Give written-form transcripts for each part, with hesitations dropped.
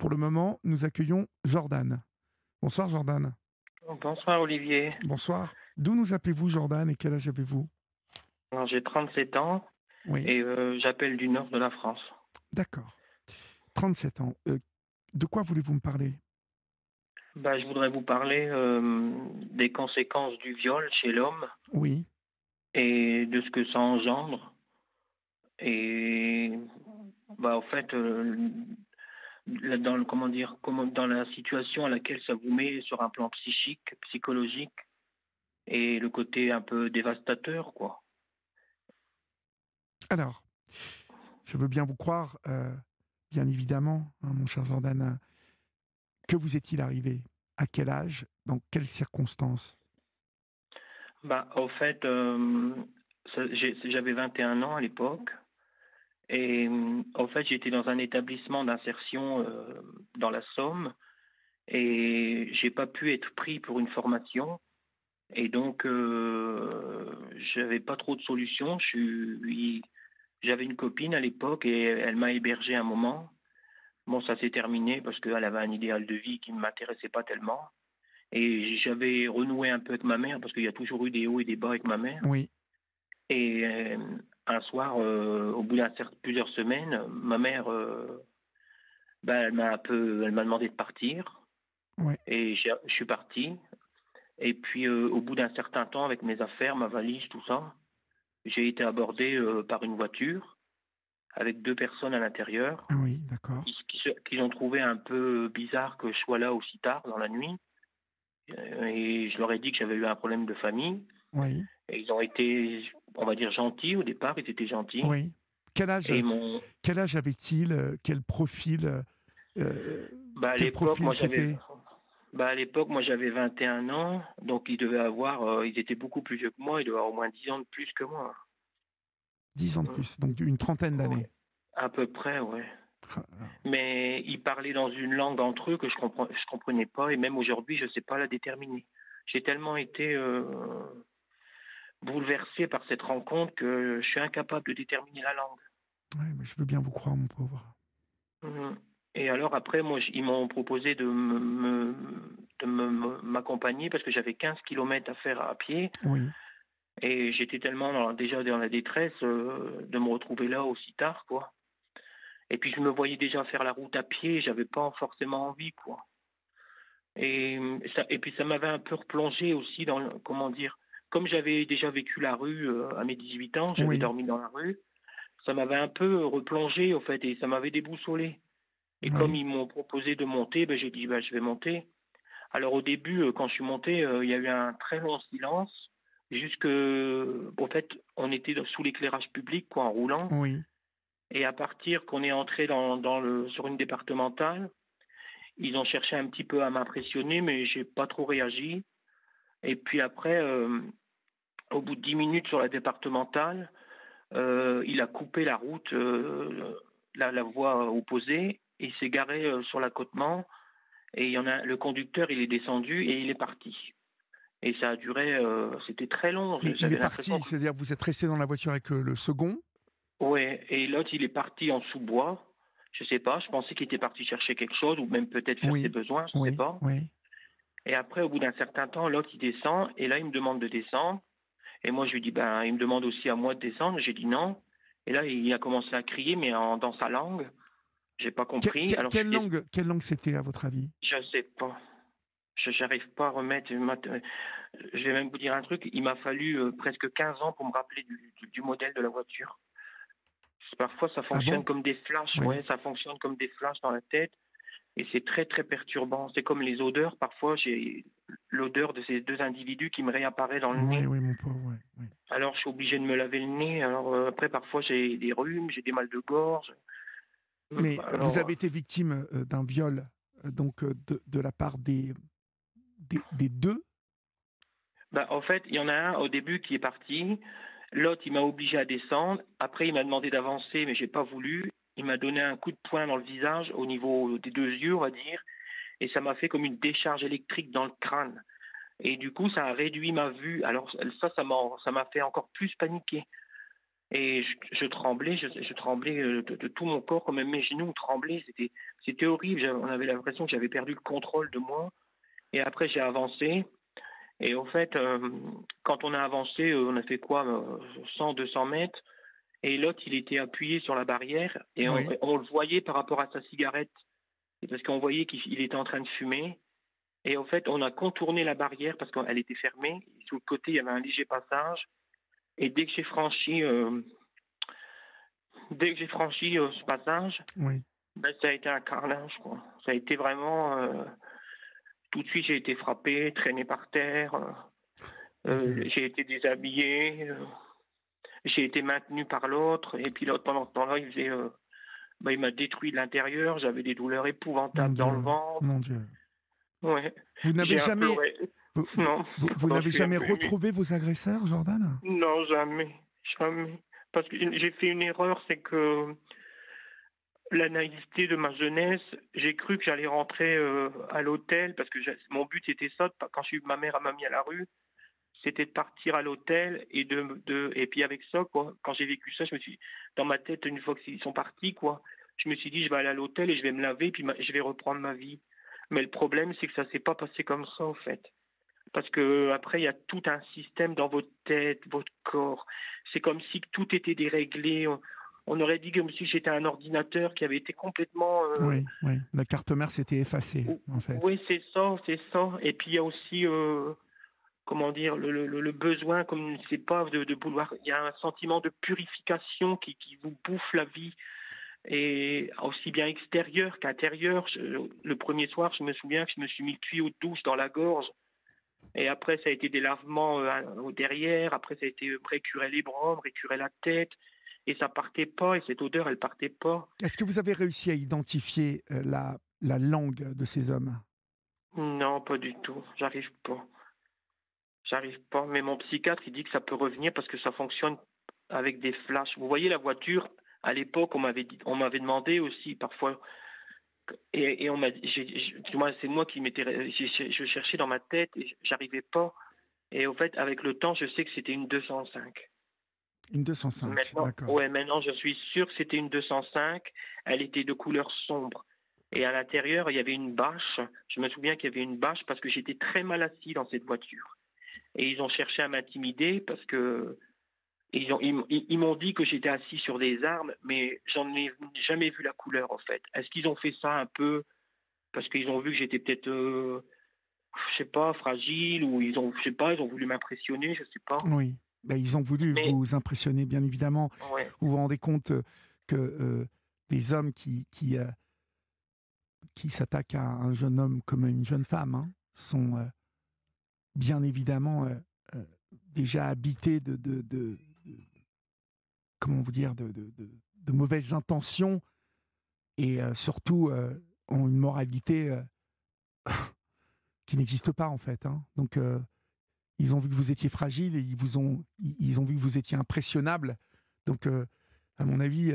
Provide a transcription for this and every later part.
Pour le moment, nous accueillons Jordan. Bonsoir Jordan. Bonsoir Olivier. Bonsoir. D'où nous appelez-vous Jordan et quel âge avez-vous? Alors, j'ai 37 ans Oui, et j'appelle du nord de la France. d'accord. 37 ans. De quoi voulez-vous me parler? Je voudrais vous parler des conséquences du viol chez l'homme Oui. et de ce que ça engendre. Et en fait, dans comment dire, dans la situation à laquelle ça vous met sur un plan psychique, psychologique et le côté un peu dévastateur, quoi. Alors, je veux bien vous croire, bien évidemment, hein, mon cher Jordan. Que vous est-il arrivé? À quel âge? Dans quelles circonstances? Au fait, j'avais 21 ans à l'époque. Et en fait, j'étais dans un établissement d'insertion dans la Somme et j'ai pas pu être pris pour une formation. Et donc, j'avais pas trop de solutions. J'avais une copine à l'époque et elle m'a hébergé un moment. Bon, ça s'est terminé parce qu'elle avait un idéal de vie qui ne m'intéressait pas tellement. Et j'avais renoué un peu avec ma mère parce qu'il y a toujours eu des hauts et des bas avec ma mère. Oui, Et un soir, au bout plusieurs semaines, ma mère elle m'a demandé de partir oui. et je suis parti. Et puis, au bout d'un certain temps, avec mes affaires, ma valise, tout ça, j'ai été abordé par une voiture avec deux personnes à l'intérieur Ah oui, d'accord. qui ont trouvé un peu bizarre que je sois là aussi tard dans la nuit. Et je leur ai dit que j'avais eu un problème de famille. Oui, Et ils ont été, on va dire, gentils au départ. Ils étaient gentils. oui. Quel âge, Et ils m'ont. quel âge avait-il? À Quel l'époque, profil c'était? À l'époque, moi, j'avais 21 ans, donc ils étaient beaucoup plus vieux que moi, ils devaient avoir au moins 10 ans de plus que moi. 10 ans de Mm. plus, donc une trentaine d'années. Ouais. À peu près, ouais. Ah là là. Mais ils parlaient dans une langue entre eux que je comprenais pas, et même aujourd'hui, je sais pas la déterminer. J'ai tellement été bouleversé par cette rencontre que je suis incapable de déterminer la langue. Ouais, mais je veux bien vous croire, mon pauvre. Mhm. Et alors après, ils m'ont proposé m'accompagner parce que j'avais 15 kilomètres à faire à pied. Oui, Et j'étais tellement déjà dans la détresse de me retrouver là aussi tard, quoi. Et puis je me voyais déjà faire la route à pied, j'avais pas forcément envie, quoi. Et puis ça m'avait un peu replongé aussi dans, comment dire, comme j'avais déjà vécu la rue à mes 18 ans, j'avais oui, dormi dans la rue, ça m'avait un peu replongé, au fait, et ça m'avait déboussolé. Et comme oui. ils m'ont proposé de monter, j'ai dit, je vais monter. Alors au début, quand je suis monté, il y a eu un très long silence, jusque, en fait, on était sous l'éclairage public, quoi, en roulant. Oui. Et à partir qu'on est entré sur une départementale, ils ont cherché un petit peu à m'impressionner, mais j'ai pas trop réagi. Et puis après, au bout de 10 minutes sur la départementale, il a coupé la route, la voie opposée, et il s'est garé sur l'accotement. Et le conducteur, il est descendu et il est parti. Et ça a duré, c'était très long. Mais il est J'avais l'impression parti, que, c'est-à-dire vous êtes resté dans la voiture avec le second? ouais. Et l'autre, il est parti en sous-bois. Je sais pas. Je pensais qu'il était parti chercher quelque chose ou même peut-être faire ses Oui, besoins. Je sais oui, pas. oui. Et après, au bout d'un certain temps, l'autre, il descend. Et là, il me demande de descendre. Et moi, je lui dis, il me demande aussi à moi de descendre. J'ai dit non. Et là, il a commencé à crier, mais dans sa langue. J'ai pas compris. Alors, Quelle langue c'était, à votre avis? je sais pas. Je n'arrive pas à remettre. Je vais même vous dire un truc. Il m'a fallu presque 15 ans pour me rappeler du modèle de la voiture. Parfois, ça Ah fonctionne bon? comme des flashs. Oui. Ouais, ça fonctionne comme des flashs dans la tête. Et c'est très, très perturbant. C'est comme les odeurs. Parfois, j'ai l'odeur de ces deux individus qui me réapparaît dans le Oui, nez. oui, mon pauvre, oui, oui. Alors, je suis obligé de me laver le nez. Alors, après, parfois, j'ai des rhumes, j'ai des mal de gorge. Mais vous Alors, avez été victime d'un viol, de la part des deux? en fait, il y en a un au début qui est parti. L'autre, il m'a obligé à descendre. Après, il m'a demandé d'avancer, mais j'ai pas voulu. Il m'a donné un coup de poing dans le visage, au niveau des deux yeux, on va dire. Et ça m'a fait comme une décharge électrique dans le crâne. Et du coup, ça a réduit ma vue. Alors ça m'a fait encore plus paniquer. Et je tremblais, je tremblais de tout mon corps, comme même mes genoux tremblaient. C'était horrible. On avait l'impression que j'avais perdu le contrôle de moi. Et après, j'ai avancé. Et au fait, quand on a avancé, on a fait quoi, 100, 200 mètres. Et l'autre, il était appuyé sur la barrière. Et Oui. on le voyait par rapport à sa cigarette. C'est parce qu'on voyait qu'il était en train de fumer. Et en fait, on a contourné la barrière parce qu'elle était fermée. Sur le côté, il y avait un léger passage. Et dès que j'ai franchi ce passage, Oui. ben, ça a été un carnage, quoi. Ça a été vraiment. Tout de suite, j'ai été frappé, traîné par terre. Je- J'ai été déshabillé. J'ai été maintenu par l'autre. Et puis l'autre, pendant ce temps-là, il m'a détruit de l'intérieur. J'avais des douleurs Mon épouvantables dans le Dieu, ventre. mon Dieu. Ouais. Vous n'avez J'ai jamais, imploré. vous, Non, vous non, je n'avez suis un jamais peu ému. retrouvé vos agresseurs, Jordan? Non, jamais. Jamais. Parce que j'ai fait une erreur, c'est que la naïveté de ma jeunesse, j'ai cru que j'allais rentrer à l'hôtel parce que mon but était ça. Quand ma mère m'a mis à la rue, c'était de partir à l'hôtel et puis avec ça quoi. Quand j'ai vécu ça, je me suis dans ma tête une fois qu'ils sont partis quoi, je me suis dit je vais aller à l'hôtel et je vais me laver puis je vais reprendre ma vie. Mais le problème c'est que ça s'est pas passé comme ça en fait. Parce que après il y a tout un système dans votre tête, votre corps. C'est comme si tout était déréglé. On aurait dit comme si j'étais un ordinateur qui avait été complètement. Oui, oui. La carte mère s'était effacée, en fait. Oui, c'est ça, c'est ça. Et puis il y a aussi, comment dire, le besoin, comme c'est pas de vouloir. Il y a un sentiment de purification qui vous bouffe la vie, et aussi bien extérieur qu'intérieur. Le premier soir, je me souviens que je me suis mis le tuyau de douche dans la gorge. Et après, ça a été des lavements au derrière. Après, ça a été récurer les bras, récurer la tête. Et ça partait pas. Et cette odeur, elle partait pas. Est-ce que vous avez réussi à identifier la langue de ces hommes? Non, pas du tout. J'arrive pas. J'arrive pas. Mais mon psychiatre, il dit que ça peut revenir parce que ça fonctionne avec des flashs. Vous voyez la voiture, à l'époque, on m'avait demandé aussi parfois, et on m'a dit, c'est moi qui je cherchais dans ma tête et j'arrivais pas. Et au fait, avec le temps, je sais que c'était une 205. Une 205, Maintenant, d'accord. ouais, maintenant, je suis sûr que c'était une 205. Elle était de couleur sombre. Et à l'intérieur, il y avait une bâche. Je me souviens qu'il y avait une bâche parce que j'étais très mal assis dans cette voiture. Et ils ont cherché à m'intimider parce que ils m'ont dit que j'étais assis sur des armes, mais j'en ai jamais vu la couleur en fait. Est-ce qu'ils ont fait ça un peu parce qu'ils ont vu que j'étais peut-être, je sais pas, fragile, ou je sais pas, ils ont voulu m'impressionner, je sais pas. Oui. Ben, ils ont voulu Mais vous impressionner, bien évidemment. ouais, Vous vous rendez compte que des hommes qui s'attaquent à un jeune homme comme à une jeune femme hein, sont bien évidemment euh, déjà habités comment vous dire, de mauvaises intentions et surtout ont une moralité qui n'existe pas en fait. Hein. Donc ils ont vu que vous étiez fragile et ils ont vu que vous étiez impressionnable. Donc à mon avis,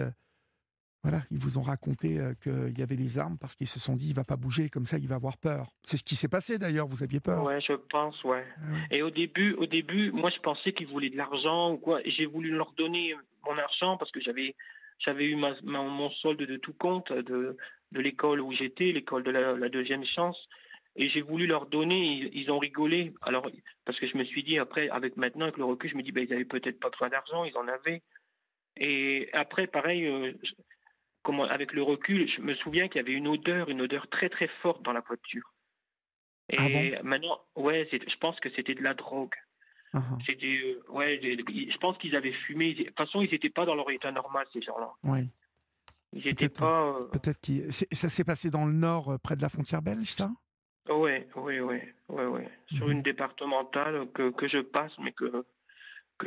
voilà, ils vous ont raconté qu'il y avait des armes parce qu'ils se sont dit il va pas bouger comme ça, il va avoir peur. C'est ce qui s'est passé d'ailleurs. Vous aviez peur. ouais, je pense, ouais. Ah ouais. Et au début, moi je pensais qu'ils voulaient de l'argent ou quoi. Et j'ai voulu leur donner mon argent parce que j'avais eu mon solde de tout compte de l'école où j'étais, l'école de la deuxième chance. Et j'ai voulu leur donner, ils ont rigolé. Alors, parce que je me suis dit, après, avec le recul, je me dis, ben, ils avaient peut-être pas besoin d'argent, ils en avaient. Et après, pareil, avec le recul, je me souviens qu'il y avait une odeur très très forte dans la voiture. Ah bon. Et maintenant, ouais, je pense que c'était de la drogue. Ah ah. Ouais, je pense qu'ils avaient fumé. De toute façon, ils n'étaient pas dans leur état normal, ces gens-là. Oui. Ils n'étaient Peut-être. pas. Peut-être ça s'est passé dans le nord, près de la frontière belge, ça. Ouais, ouais, ouais, ouais, ouais. Sur une Mhm. départementale que je passe, mais que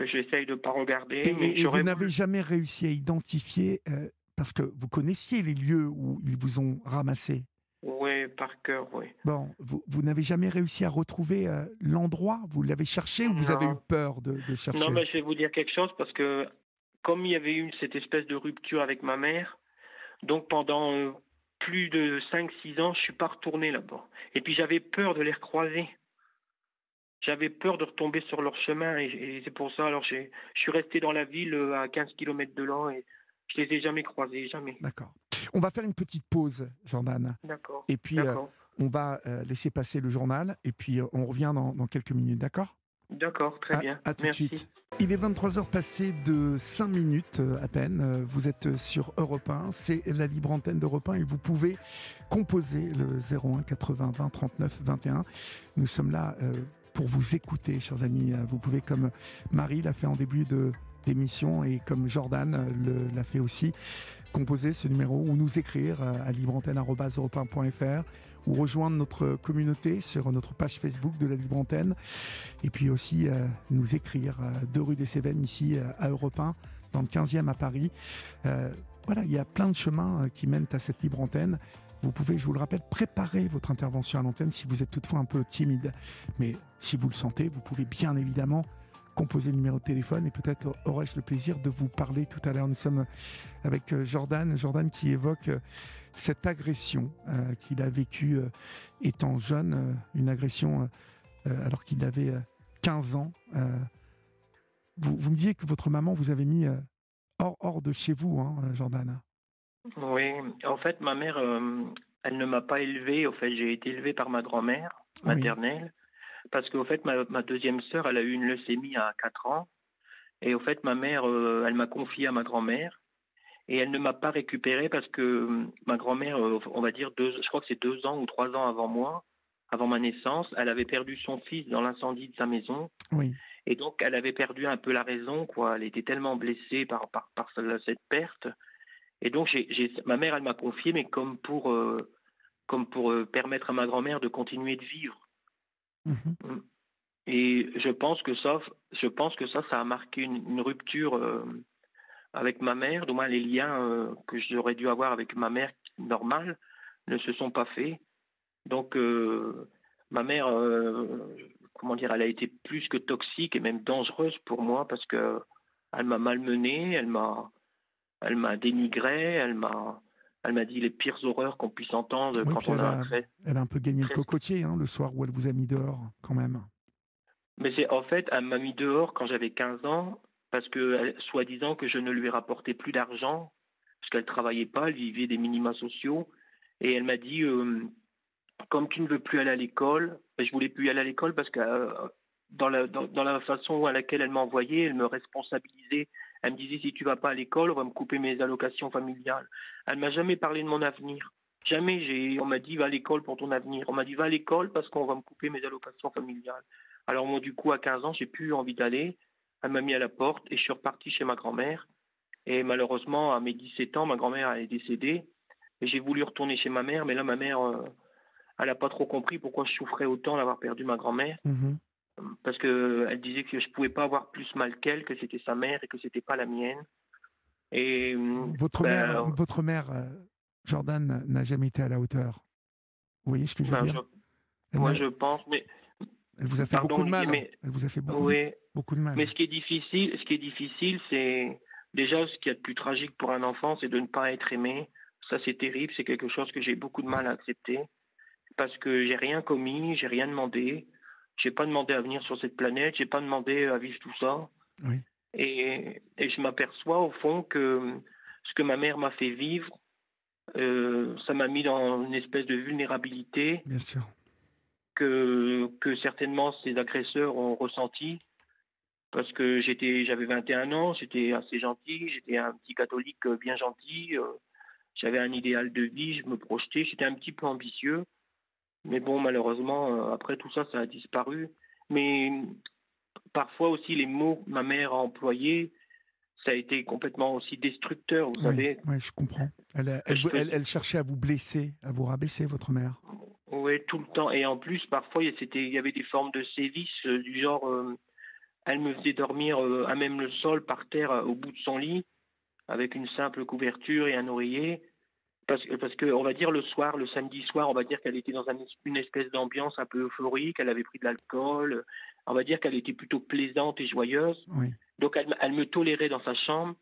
j'essaye de pas regarder. Mais Et vous j'aurais n'avez voulu. jamais réussi à identifier, parce que vous connaissiez les lieux où ils vous ont ramassé. Ouais, par cœur, oui. Bon, vous n'avez jamais réussi à retrouver l'endroit. Vous l'avez cherché ou vous avez eu Non, peur de non, chercher? mais je vais vous dire quelque chose parce que comme il y avait eu cette espèce de rupture avec ma mère, donc pendant plus de 5, 6 ans, je suis pas retourné là-bas. Et puis j'avais peur de les recroiser. j'avais peur de retomber sur leur chemin et c'est pour ça, alors je suis resté dans la ville à 15 kilomètres de là et je les ai jamais croisés, jamais. D'accord. On va faire une petite pause, Jordan. D'accord, Et puis, d'accord, on va laisser passer le journal. Et puis, on revient dans quelques minutes, d'accord? d'accord, très bien, À tout de merci. suite. Il est 23 heures passées de 5 minutes à peine. Vous êtes sur Europe 1. C'est la libre antenne d'Europe 1 et vous pouvez composer le 01 80 20 39 21. Nous sommes là pour vous écouter, chers amis. Vous pouvez, comme Marie l'a fait en début d'émission et comme Jordan l'a fait aussi, composer ce numéro ou nous écrire à libreantenne@europe1.fr ou rejoindre notre communauté sur notre page Facebook de la Libre Antenne et puis aussi nous écrire 2 rue des Cévennes ici à Europe 1 dans le 15e à Paris. Voilà, il y a plein de chemins qui mènent à cette Libre Antenne. Vous pouvez, je vous le rappelle, préparer votre intervention à l'antenne si vous êtes toutefois un peu timide. Mais si vous le sentez, vous pouvez bien évidemment composer le numéro de téléphone et peut-être aurais-je le plaisir de vous parler tout à l'heure. Nous sommes avec Jordan qui évoque cette agression qu'il a vécue étant jeune, une agression alors qu'il avait 15 ans. Vous me disiez que votre maman vous avait mis hors de chez vous, hein, Jordan. Oui, en fait, ma mère, elle ne m'a pas élevé. Au fait, j'ai été élevé par ma grand-mère Oui, maternelle parce qu'au fait, ma deuxième sœur, elle a eu une leucémie à 4 ans. Et au fait, ma mère, elle m'a confié à ma grand-mère et elle ne m'a pas récupéré parce que ma grand-mère, on va dire, je crois que c'est 2 ans ou 3 ans avant moi, avant ma naissance, elle avait perdu son fils dans l'incendie de sa maison. oui. Et donc, elle avait perdu un peu la raison, quoi. Elle était tellement blessée par cette perte. Et donc, ma mère, elle m'a confié, mais comme pour permettre à ma grand-mère de continuer de vivre. Mhm. Mm. Et je pense que ça a marqué une rupture avec ma mère. Du moins, les liens que j'aurais dû avoir avec ma mère normale ne se sont pas faits. Donc, ma mère, comment dire, elle a été plus que toxique et même dangereuse pour moi parce que elle m'a malmenée, elle m'a dénigré, elle m'a dit les pires horreurs qu'on puisse entendre Oui, quand puis on a un très, elle a un peu gagné le très... cocotier hein, le soir où elle vous a mis dehors, quand même. Mais en fait, elle m'a mis dehors quand j'avais 15 ans parce que, soi-disant que je ne lui rapportais plus d'argent parce qu'elle travaillait pas, elle vivait des minima sociaux. Et elle m'a dit, comme tu ne veux plus aller à l'école, ben, je voulais plus y aller à l'école parce que dans la façon à laquelle elle m'envoyait, elle me responsabilisait. Elle me disait si tu vas pas à l'école, on va me couper mes allocations familiales. Elle m'a jamais parlé de mon avenir. Jamais on m'a dit va à l'école pour ton avenir. On m'a dit va à l'école parce qu'on va me couper mes allocations familiales. Alors moi du coup à 15 ans, j'ai plus envie d'aller. Elle m'a mis à la porte et je suis reparti chez ma grand-mère. Et malheureusement à mes 17 ans, ma grand-mère est décédée. Et j'ai voulu retourner chez ma mère, mais là ma mère elle n'a pas trop compris pourquoi je souffrais autant d'avoir perdu ma grand-mère, Mhm. parce qu'elle disait que je ne pouvais pas avoir plus mal qu'elle, que c'était sa mère et que c'était pas la mienne. Et ben, Votre mère Jordan, n'a jamais été à la hauteur. Vous voyez ce que je veux ben dire? moi je pense, mais Elle vous a fait beaucoup pardon, de mal. mais Elle vous a fait oui, beaucoup de mal. mais ce qui est difficile, c'est déjà ce qu'il y a de plus tragique pour un enfant, c'est de ne pas être aimé. Ça c'est terrible, c'est quelque chose que j'ai beaucoup de mal à accepter parce que j'ai rien commis, j'ai rien demandé. J'ai pas demandé à venir sur cette planète, j'ai pas demandé à vivre tout ça. Oui, Et je m'aperçois au fond que ce que ma mère m'a fait vivre, ça m'a mis dans une espèce de vulnérabilité bien sûr. que certainement ces agresseurs ont ressenti parce que j'avais 21 ans, j'étais assez gentil, j'étais un petit catholique bien gentil, j'avais un idéal de vie, je me projetais, j'étais un petit peu ambitieux, mais bon malheureusement après tout ça, ça a disparu. Mais parfois aussi les mots que ma mère a employés, ça a été complètement aussi destructeur, vous Oui, savez. oui, je comprends. Elle cherchait à vous blesser, à vous rabaisser, votre mère. Oui, tout le temps. Et en plus, parfois, il y avait des formes de sévices du genre, elle me faisait dormir à même le sol, par terre, au bout de son lit, avec une simple couverture et un oreiller. Parce que, on va dire le soir, le samedi soir, on va dire qu'elle était dans une espèce d'ambiance un peu euphorique, elle avait pris de l'alcool, on va dire qu'elle était plutôt plaisante et joyeuse. Oui, Donc elle me tolérait dans sa chambre,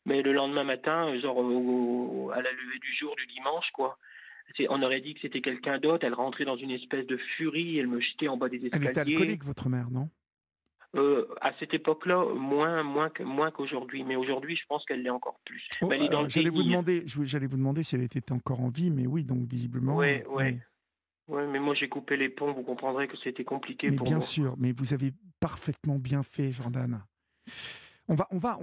mais le lendemain matin, genre à la levée du jour du dimanche, quoi, On aurait dit que c'était quelqu'un d'autre. Elle rentrait dans une espèce de furie. Elle me jetait en bas des Elle était escaliers. alcoolique, votre mère, non? À cette époque-là, moins qu'aujourd'hui. Mais aujourd'hui, je pense qu'elle l'est encore plus. Oh, Mais elle est dans le déni. j'allais vous demander si elle était encore en vie, mais oui, donc visiblement, Ouais, ouais. oui. Ouais, mais moi j'ai coupé les ponts. Vous comprendrez que c'était compliqué Mais pour bien moi. sûr, mais vous avez parfaitement bien fait, Jordan. On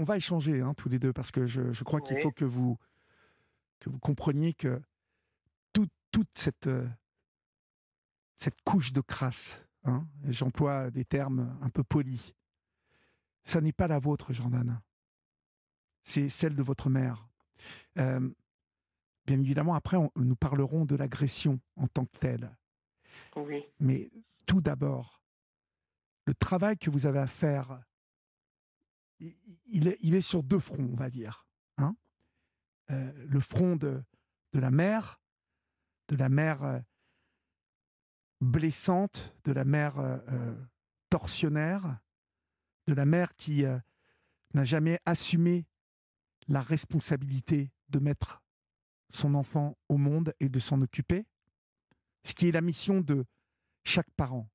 va échanger hein, tous les deux parce que je crois qu'il faut Ouais. que vous compreniez que toute cette couche de crasse, hein, et j'emploie des termes un peu polis, ça n'est pas la vôtre, Jordan. C'est celle de votre mère. Euh, Bien évidemment, après, nous parlerons de l'agression en tant que telle. Oui. Mais tout d'abord, le travail que vous avez à faire, il est sur deux fronts, on va dire. Hein. Le front de de la mère blessante, de la mère tortionnaire, de la mère qui n'a jamais assumé la responsabilité de mettre son enfant au monde et de s'en occuper, ce qui est la mission de chaque parent,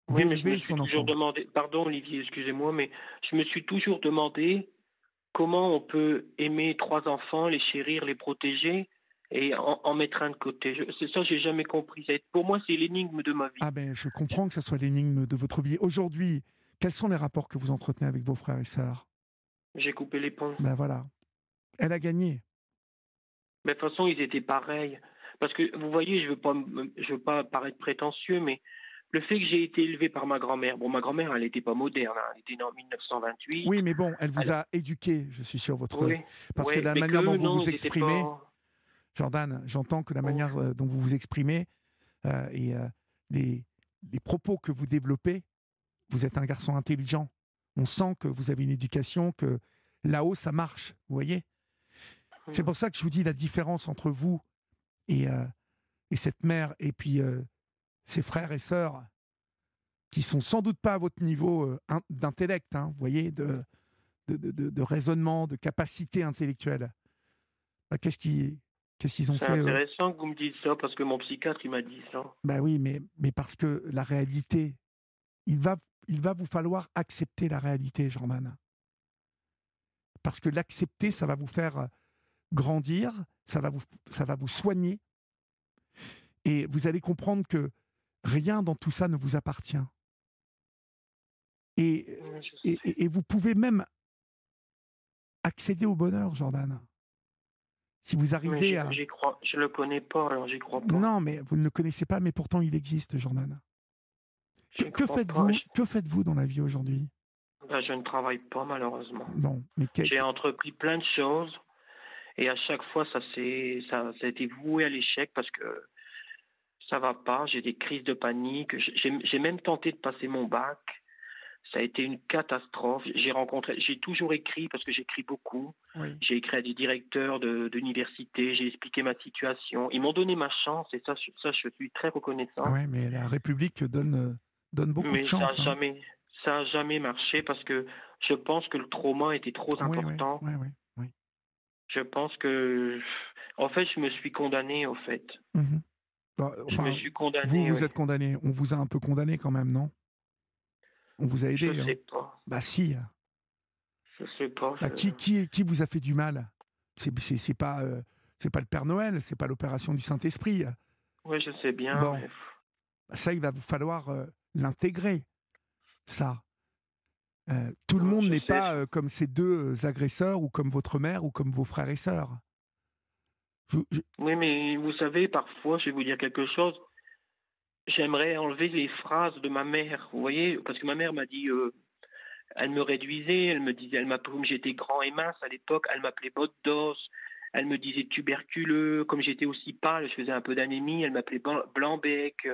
Oui, mais je me d'élever suis son toujours enfant. demandé, pardon Olivier, excusez-moi, mais je me suis toujours demandé comment on peut aimer trois enfants, les chérir, les protéger et en mettre un de côté. C'est ça, j'ai jamais compris. Pour moi, c'est l'énigme de ma vie. Ah ben, je comprends que ça soit l'énigme de votre vie. Aujourd'hui, quels sont les rapports que vous entretenez avec vos frères et sœurs? J'ai coupé les ponts. Ben voilà, elle a gagné. Mais de toute façon, ils étaient pareils. Parce que vous voyez, je veux pas paraître prétentieux, mais le fait que j'ai été élevé par ma grand-mère, bon, ma grand-mère, elle n'était pas moderne, hein, elle était née en 1928. Oui, mais bon, elle vous Elle, a éduqué, je suis sûr, votre... oui, Parce que oui, la mais manière dont que vous non, vous ils n'étaient exprimez, pas. Jordan, j'entends que la Oh, manière dont vous vous exprimez et les, les propos que vous développez, vous êtes un garçon intelligent. On sent que vous avez une éducation, que là-haut, ça marche, vous voyez. C'est pour ça que je vous dis la différence entre vous et, euh, et cette mère, et puis ses frères et sœurs, qui sont sans doute pas à votre niveau d'intellect, hein, vous voyez, de raisonnement, de capacité intellectuelle. Bah, qu'est-ce qu'ils ont c'est fait, eux? intéressant que vous me dites ça parce que mon psychiatre il m'a dit ça. Bah oui, mais parce que la réalité, il va, il va vous falloir accepter la réalité, Jordan. Parce que l'accepter, ça va vous faire grandir, ça va vous soigner, et vous allez comprendre que rien dans tout ça ne vous appartient. Et, Oui, je sais. et vous pouvez même accéder au bonheur, Jordan. Si vous Mais arrivez à... j'y crois, je le connais pas, alors j'y crois pas. Non, mais vous ne le connaissez pas, mais pourtant il existe, Jordan. J'y crois pas. Que faites-vous dans la vie aujourd'hui? Ben, je ne travaille pas malheureusement. Bon, mais J'ai entrepris plein de choses et à chaque fois ça a été voué à l'échec parce que ça va pas. J'ai des crises de panique. J'ai même tenté de passer mon bac. Ça a été une catastrophe. J'ai toujours écrit parce que j'écris beaucoup. oui. J'ai écrit à des directeurs d'université. J'ai expliqué ma situation. Ils m'ont donné ma chance et ça, je suis très reconnaissant. Ouais, mais la République donne beaucoup de Mais chance. Hein. ça a jamais marché parce que je pense que le trauma était trop Oui, oui, important. oui, oui, oui. Je pense que, en fait, je me suis condamné, au fait. Mhm. Bah, Je me enfin, suis vous, condamné, vous oui. êtes condamné. On vous a un peu condamné quand même, non? On vous a Je aidé. sais Hein. pas. Bah si. Je sais pas. Bah, qui vous a fait du mal? C'est pas le Père Noël, c'est pas l'opération du Saint-Esprit. Oui, je sais bien, Bon, mais bah, ça, il va vous falloir l'intégrer, ça. Tout le non, monde je n'est sais. pas comme ces deux agresseurs ou comme votre mère ou comme vos frères et sœurs. Oui, mais vous savez, parfois, je vais vous dire quelque chose. J'aimerais enlever les phrases de ma mère, vous voyez, parce que ma mère m'a dit, elle me réduisait, elle me disait, elle m'appelait, comme j'étais grand et mince à l'époque, elle m'appelait botte d'os, elle me disait tuberculeux, comme j'étais aussi pâle, je faisais un peu d'anémie, elle m'appelait blanc-bec,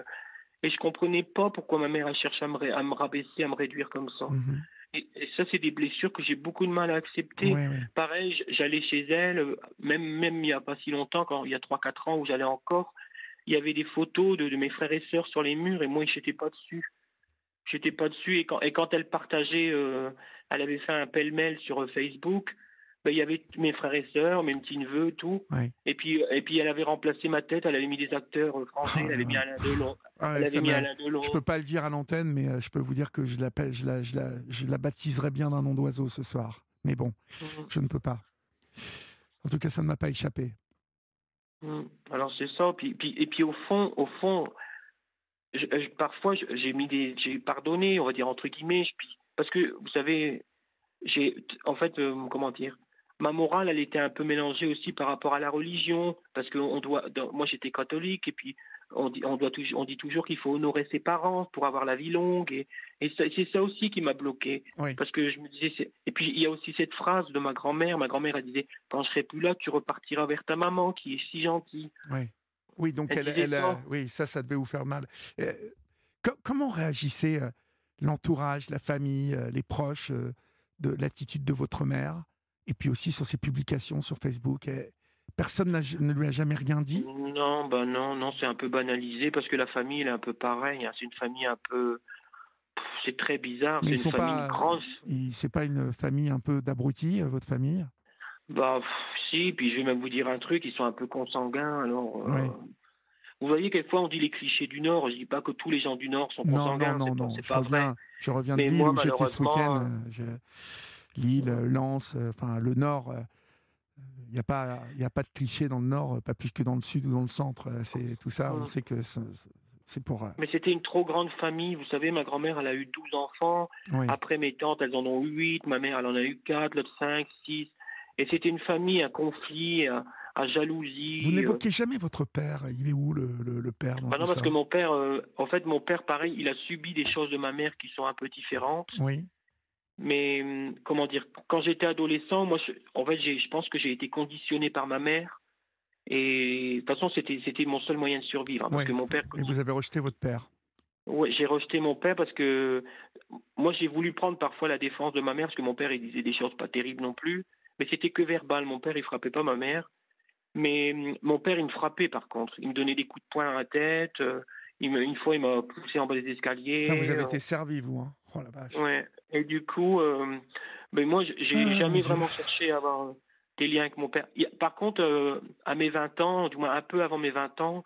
et je comprenais pas pourquoi ma mère a cherché à me rabaisser, à me réduire comme ça. Mhm. Et ça, c'est des blessures que j'ai beaucoup de mal à accepter. Ouais, ouais. Pareil, j'allais chez elle, même il n'y a pas si longtemps, il y a 3 4 ans où j'allais encore, il y avait des photos de mes frères et sœurs sur les murs et moi, je n'étais pas dessus. J'étais pas dessus et quand elle partageait, elle avait fait un pêle-mêle sur Facebook. Ben, il y avait mes frères et sœurs, mes petits-neveux, tout. Ouais. Et puis, elle avait remplacé ma tête. Elle avait mis des acteurs français. Oh Elle là avait mis là. Alain Delon. Ah Elle ouais, avait mis Alain je peux Delon. pas le dire à l'antenne, mais je peux vous dire que je la baptiserai bien d'un nom d'oiseau ce soir. Mais bon, Mm, je ne peux pas. En tout cas, ça ne m'a pas échappé. mm. Alors c'est ça. Et puis au fond, parfois j'ai pardonné, on va dire entre guillemets. Parce que vous savez, en fait, comment dire, ma morale, elle était un peu mélangée aussi par rapport à la religion, parce que moi j'étais catholique, et puis on dit toujours qu'il faut honorer ses parents pour avoir la vie longue, c'est ça aussi qui m'a bloqué, Oui, parce que je me disais, et puis il y a aussi cette phrase de ma grand-mère, elle disait, quand je serai plus là, tu repartiras vers ta maman, qui est si gentille. oui. Oui, donc Elle disait ça. oui, ça devait vous faire mal. Euh, comment réagissait l'entourage, la famille, les proches de l'attitude de votre mère, et puis aussi sur ses publications sur Facebook? Personne ne lui a jamais rien dit? Non, bah non, non, c'est un peu banalisé, parce que la famille, elle est un peu pareille, hein. C'est une famille un peu, c'est très bizarre, Mais c'est ils une sont famille pas, grande. c'est pas une famille un peu d'abrutis, votre famille? Bah, si, puis je vais même vous dire un truc, ils sont un peu consanguins. Alors, Oui. vous voyez, quelquefois on dit les clichés du Nord. Je dis pas que tous les gens du Nord sont Non, non, consanguins, non, c'est pas, non. c'est pas vrai. Je reviens de Mais Lille moi, où j'étais ce week-end. malheureusement, Lille, euh, Lens, enfin le Nord. Il y a pas de clichés dans le Nord, pas plus que dans le Sud ou dans le Centre. C'est tout ça. On euh, sait que c'est pour. mais c'était une trop grande famille. Vous savez, ma grand-mère, elle a eu 12 enfants. Oui. Après, mes tantes, elles en ont eu 8. Ma mère, elle en a eu 4, l'autre 5, 6. Et c'était une famille, un conflit, à Vous jalousie. n'évoquez jamais votre père. Il est où le père dans Bah tout non, parce que ça? mon père, en fait, mon père, pareil, il a subi des choses de ma mère qui sont un peu différentes. Oui. Mais comment dire, quand j'étais adolescent, moi, en fait, je pense que j'ai été conditionné par ma mère. Et de toute façon, c'était mon seul moyen de survivre, hein, parce Oui. que mon père, Et vous avez rejeté votre père. ouais, j'ai rejeté mon père parce que moi, j'ai voulu prendre parfois la défense de ma mère, parce que mon père, il disait des choses pas terribles non plus. Mais c'était que verbal. Mon père, il frappait pas ma mère. Mais mon père, il me frappait par contre. Il me donnait des coups de poing à la tête. Une fois, il m'a poussé en bas des Ça, vous escaliers. avez été servi, vous, hein? Oh la vache. Ouais. Et du coup, ben moi, j'ai Ah mon jamais Dieu. vraiment cherché à avoir des liens avec mon père. Par contre, à mes 20 ans, du moins un peu avant mes 20 ans,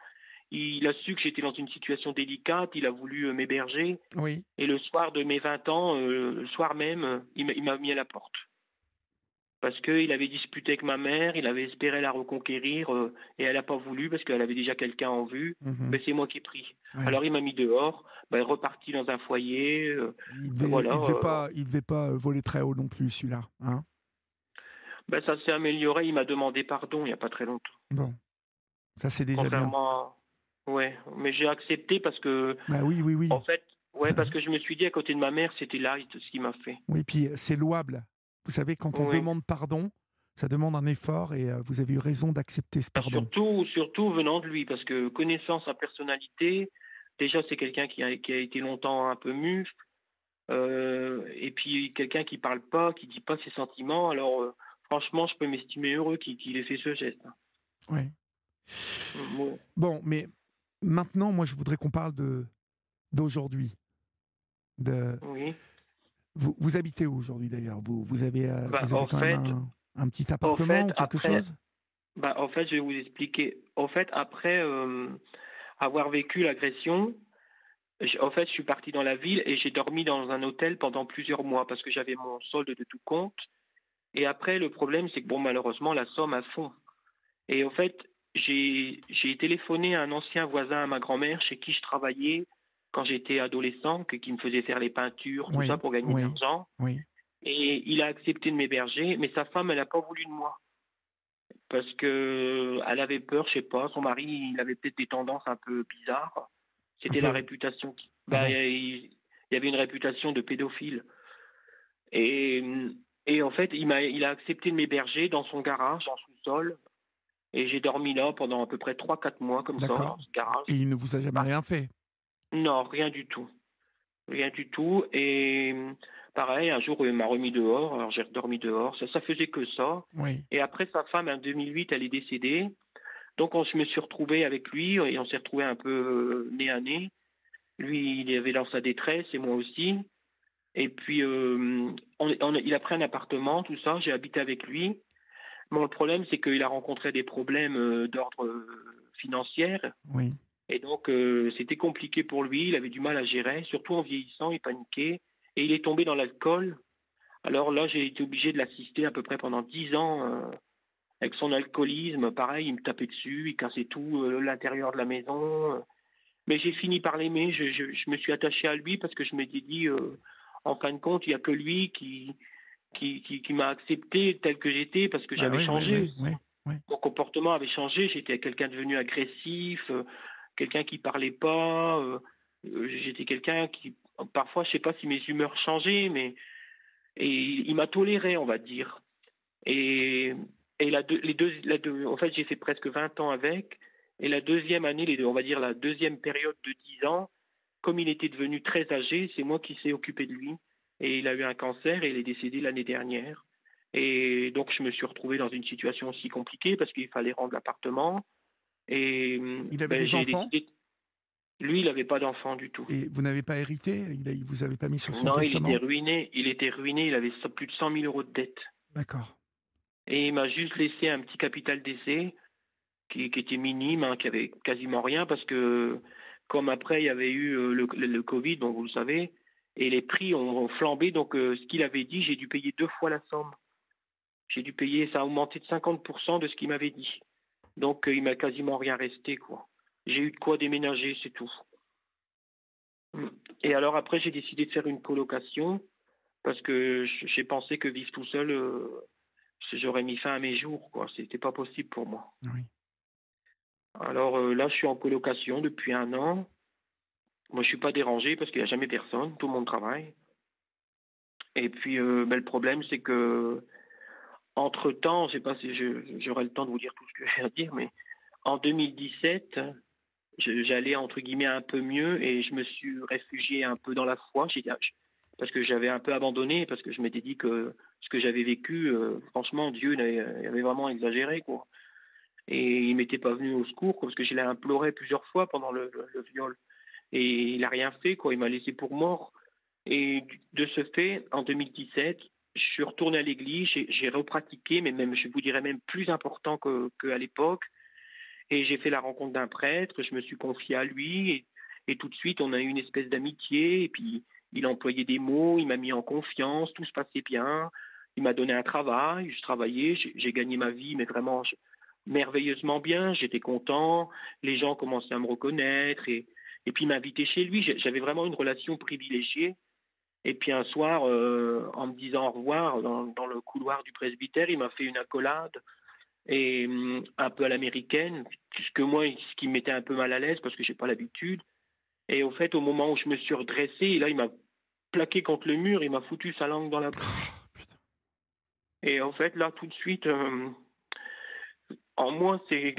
il a su que j'étais dans une situation délicate. Il a voulu m'héberger. Oui. Et le soir de mes 20 ans, le soir même, il m'a mis à la porte. Parce qu'il avait disputé avec ma mère, il avait espéré la reconquérir, et elle n'a pas voulu parce qu'elle avait déjà quelqu'un en vue. Mhm. Ben, c'est moi qui ai pris. Ouais. Alors il m'a mis dehors, ben, reparti dans un foyer. Voilà. Il devait pas voler très haut non plus, celui-là, hein? Ben, ça s'est amélioré, il m'a demandé pardon il n'y a pas très longtemps. Bon, ça c'est déjà bien. Contrairement à... Ouais, mais j'ai accepté parce que, Bah oui, oui, oui. en fait, ouais, parce que je me suis dit à côté de ma mère, c'était light ce qu'il m'a fait. Oui, puis c'est louable. Vous savez, quand on Oui. demande pardon, ça demande un effort et vous avez eu raison d'accepter ce pardon. Surtout venant de lui, parce que connaissant sa personnalité, déjà c'est quelqu'un qui a été longtemps un peu mufle, et puis quelqu'un qui parle pas, qui dit pas ses sentiments. Alors franchement, je peux m'estimer heureux qu'il ait fait ce geste. Oui. Ouais. Bon, mais maintenant, moi, je voudrais qu'on parle d'aujourd'hui. Oui. Vous habitez où aujourd'hui d'ailleurs? Bah, Vous avez quand même un petit en appartement fait, ou quelque après, chose? je vais vous expliquer. En fait, après avoir vécu l'agression, en fait, je suis parti dans la ville et j'ai dormi dans un hôtel pendant plusieurs mois parce que j'avais mon solde de tout compte. Et après, le problème, c'est que bon, malheureusement, la somme à fond. Et en fait, j'ai téléphoné à un ancien voisin à ma grand-mère chez qui je travaillais quand j'étais adolescent, qui me faisait faire les peintures, tout ça Oui, pour gagner de oui, l'argent. oui. Et il a accepté de m'héberger, mais sa femme, elle n'a pas voulu de moi. Parce que elle avait peur, je sais pas, son mari, il avait peut-être des tendances un peu bizarres. Un C'était la peu. réputation qui... Ah Bah, bon? il y avait une réputation de pédophile. Et, et en fait, il a accepté de m'héberger dans son garage, en sous-sol. Et j'ai dormi là pendant à peu près 3 4 mois, comme ça, D'accord. dans ce garage. Et il ne vous a jamais Bah, rien fait? non, rien du tout. Rien du tout. Et pareil, un jour, il m'a remis dehors. Alors j'ai redormi dehors. Ça faisait que ça. Oui. Et après, sa femme, en 2008, elle est décédée. Donc, je me suis retrouvé avec lui et on s'est retrouvé un peu nez à nez. Lui, il avait dans sa détresse et moi aussi. Et puis, il a pris un appartement, tout ça. J'ai habité avec lui. Bon, le problème, c'est qu'il a rencontré des problèmes d'ordre financier. Oui. Et donc, c'était compliqué pour lui. Il avait du mal à gérer, surtout en vieillissant, il paniquait. Et il est tombé dans l'alcool. Alors là, j'ai été obligé de l'assister à peu près pendant 10 ans avec son alcoolisme. Pareil, il me tapait dessus, il cassait tout l'intérieur de la maison. Mais j'ai fini par l'aimer. Je me suis attaché à lui parce que je m'étais dit, en fin de compte, il n'y a que lui qui m'a accepté tel que j'étais parce que Bah j'avais oui, oui, changé oui, aussi. oui, oui. Mon comportement avait changé. J'étais quelqu'un devenu agressif, quelqu'un qui parlait pas. J'étais quelqu'un qui, parfois, je sais pas si mes humeurs changeaient, mais et il m'a toléré, on va dire. Et, et en fait, j'ai fait presque 20 ans avec. Et la deuxième année, on va dire la deuxième période de 10 ans, comme il était devenu très âgé, c'est moi qui s'est occupé de lui. Et il a eu un cancer et il est décédé l'année dernière. Et donc, je me suis retrouvé dans une situation aussi compliquée parce qu'il fallait rendre l'appartement. Et Il avait ben, des j'ai enfants décidé. Lui, il n'avait pas d'enfant du tout. et vous n'avez pas hérité? Il vous avait pas mis sur son Non, il était testament? ruiné. Il était ruiné. Il avait plus de 100 000 euros de dette. D'accord. Et il m'a juste laissé un petit capital d'essai qui était minime, hein, qui avait quasiment rien, parce que comme après il y avait eu le Covid, donc vous le savez, et les prix ont flambé, donc ce qu'il avait dit, j'ai dû payer 2 fois la somme. J'ai dû payer, ça a augmenté de 50% de ce qu'il m'avait dit. Donc il m'a quasiment rien resté, quoi. J'ai eu de quoi déménager, c'est tout. Et alors après, j'ai décidé de faire une colocation, parce que j'ai pensé que vivre tout seul, j'aurais mis fin à mes jours, quoi. C'était pas possible pour moi. Oui. Alors là, je suis en colocation depuis 1 an. Moi, je suis pas dérangé parce qu'il n'y a jamais personne, tout le monde travaille. Et puis, ben, le problème, c'est que entre-temps, je sais pas si j'aurai le temps de vous dire tout ce que j'ai à dire, mais en 2017, j'allais entre guillemets un peu mieux et je me suis réfugié un peu dans la foi. Parce que j'avais un peu abandonné, parce que je m'étais dit que ce que j'avais vécu, franchement, Dieu avait vraiment exagéré, quoi. Et il m'était pas venu au secours, quoi, parce que je l'ai imploré plusieurs fois pendant le viol. Et il n'a rien fait, quoi. Il m'a laissé pour mort. Et de ce fait, en 2017, je suis retourné à l'église, j'ai repratiqué, mais même, je vous dirais même plus important qu'à l'époque. Et j'ai fait la rencontre d'un prêtre, je me suis confié à lui, et tout de suite, on a eu une espèce d'amitié, et puis il employait des mots, il m'a mis en confiance, tout se passait bien. Il m'a donné un travail, je travaillais, j'ai gagné ma vie, mais vraiment merveilleusement bien, j'étais content, les gens commençaient à me reconnaître, et puis il m'invitait chez lui, j'avais vraiment une relation privilégiée. Et puis un soir, en me disant au revoir dans le couloir du presbytère, il m'a fait une accolade et un peu à l'américaine, puisque moi, ce qui me mettait un peu mal à l'aise parce que j'ai pas l'habitude. Et au fait, au moment où je me suis redressé, et là, il m'a plaqué contre le mur, il m'a foutu sa langue dans la bouche. Oh, putain. Et en fait, là, tout de suite, en moi, c'est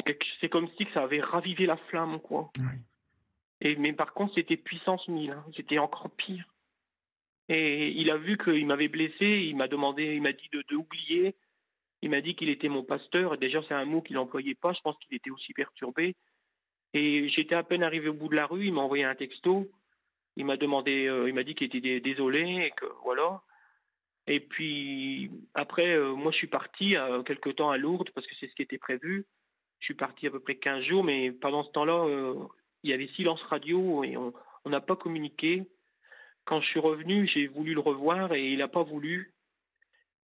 comme si que ça avait ravivé la flamme, quoi. Oui. Mais par contre, c'était puissance 1000, hein. C'était encore pire. Et il a vu qu'il m'avait blessé, il m'a dit de oublier. Il m'a dit qu'il était mon pasteur. Déjà, c'est un mot qu'il n'employait pas. Je pense qu'il était aussi perturbé. Et j'étais à peine arrivé au bout de la rue. Il m'a envoyé un texto. Il m'a dit qu'il était désolé et que voilà. Et puis après, moi, je suis parti quelque temps à Lourdes parce que c'est ce qui était prévu. Je suis parti à peu près 15 jours, mais pendant ce temps-là, il y avait silence radio et on n'a pas communiqué. Quand je suis revenu, j'ai voulu le revoir et il n'a pas voulu.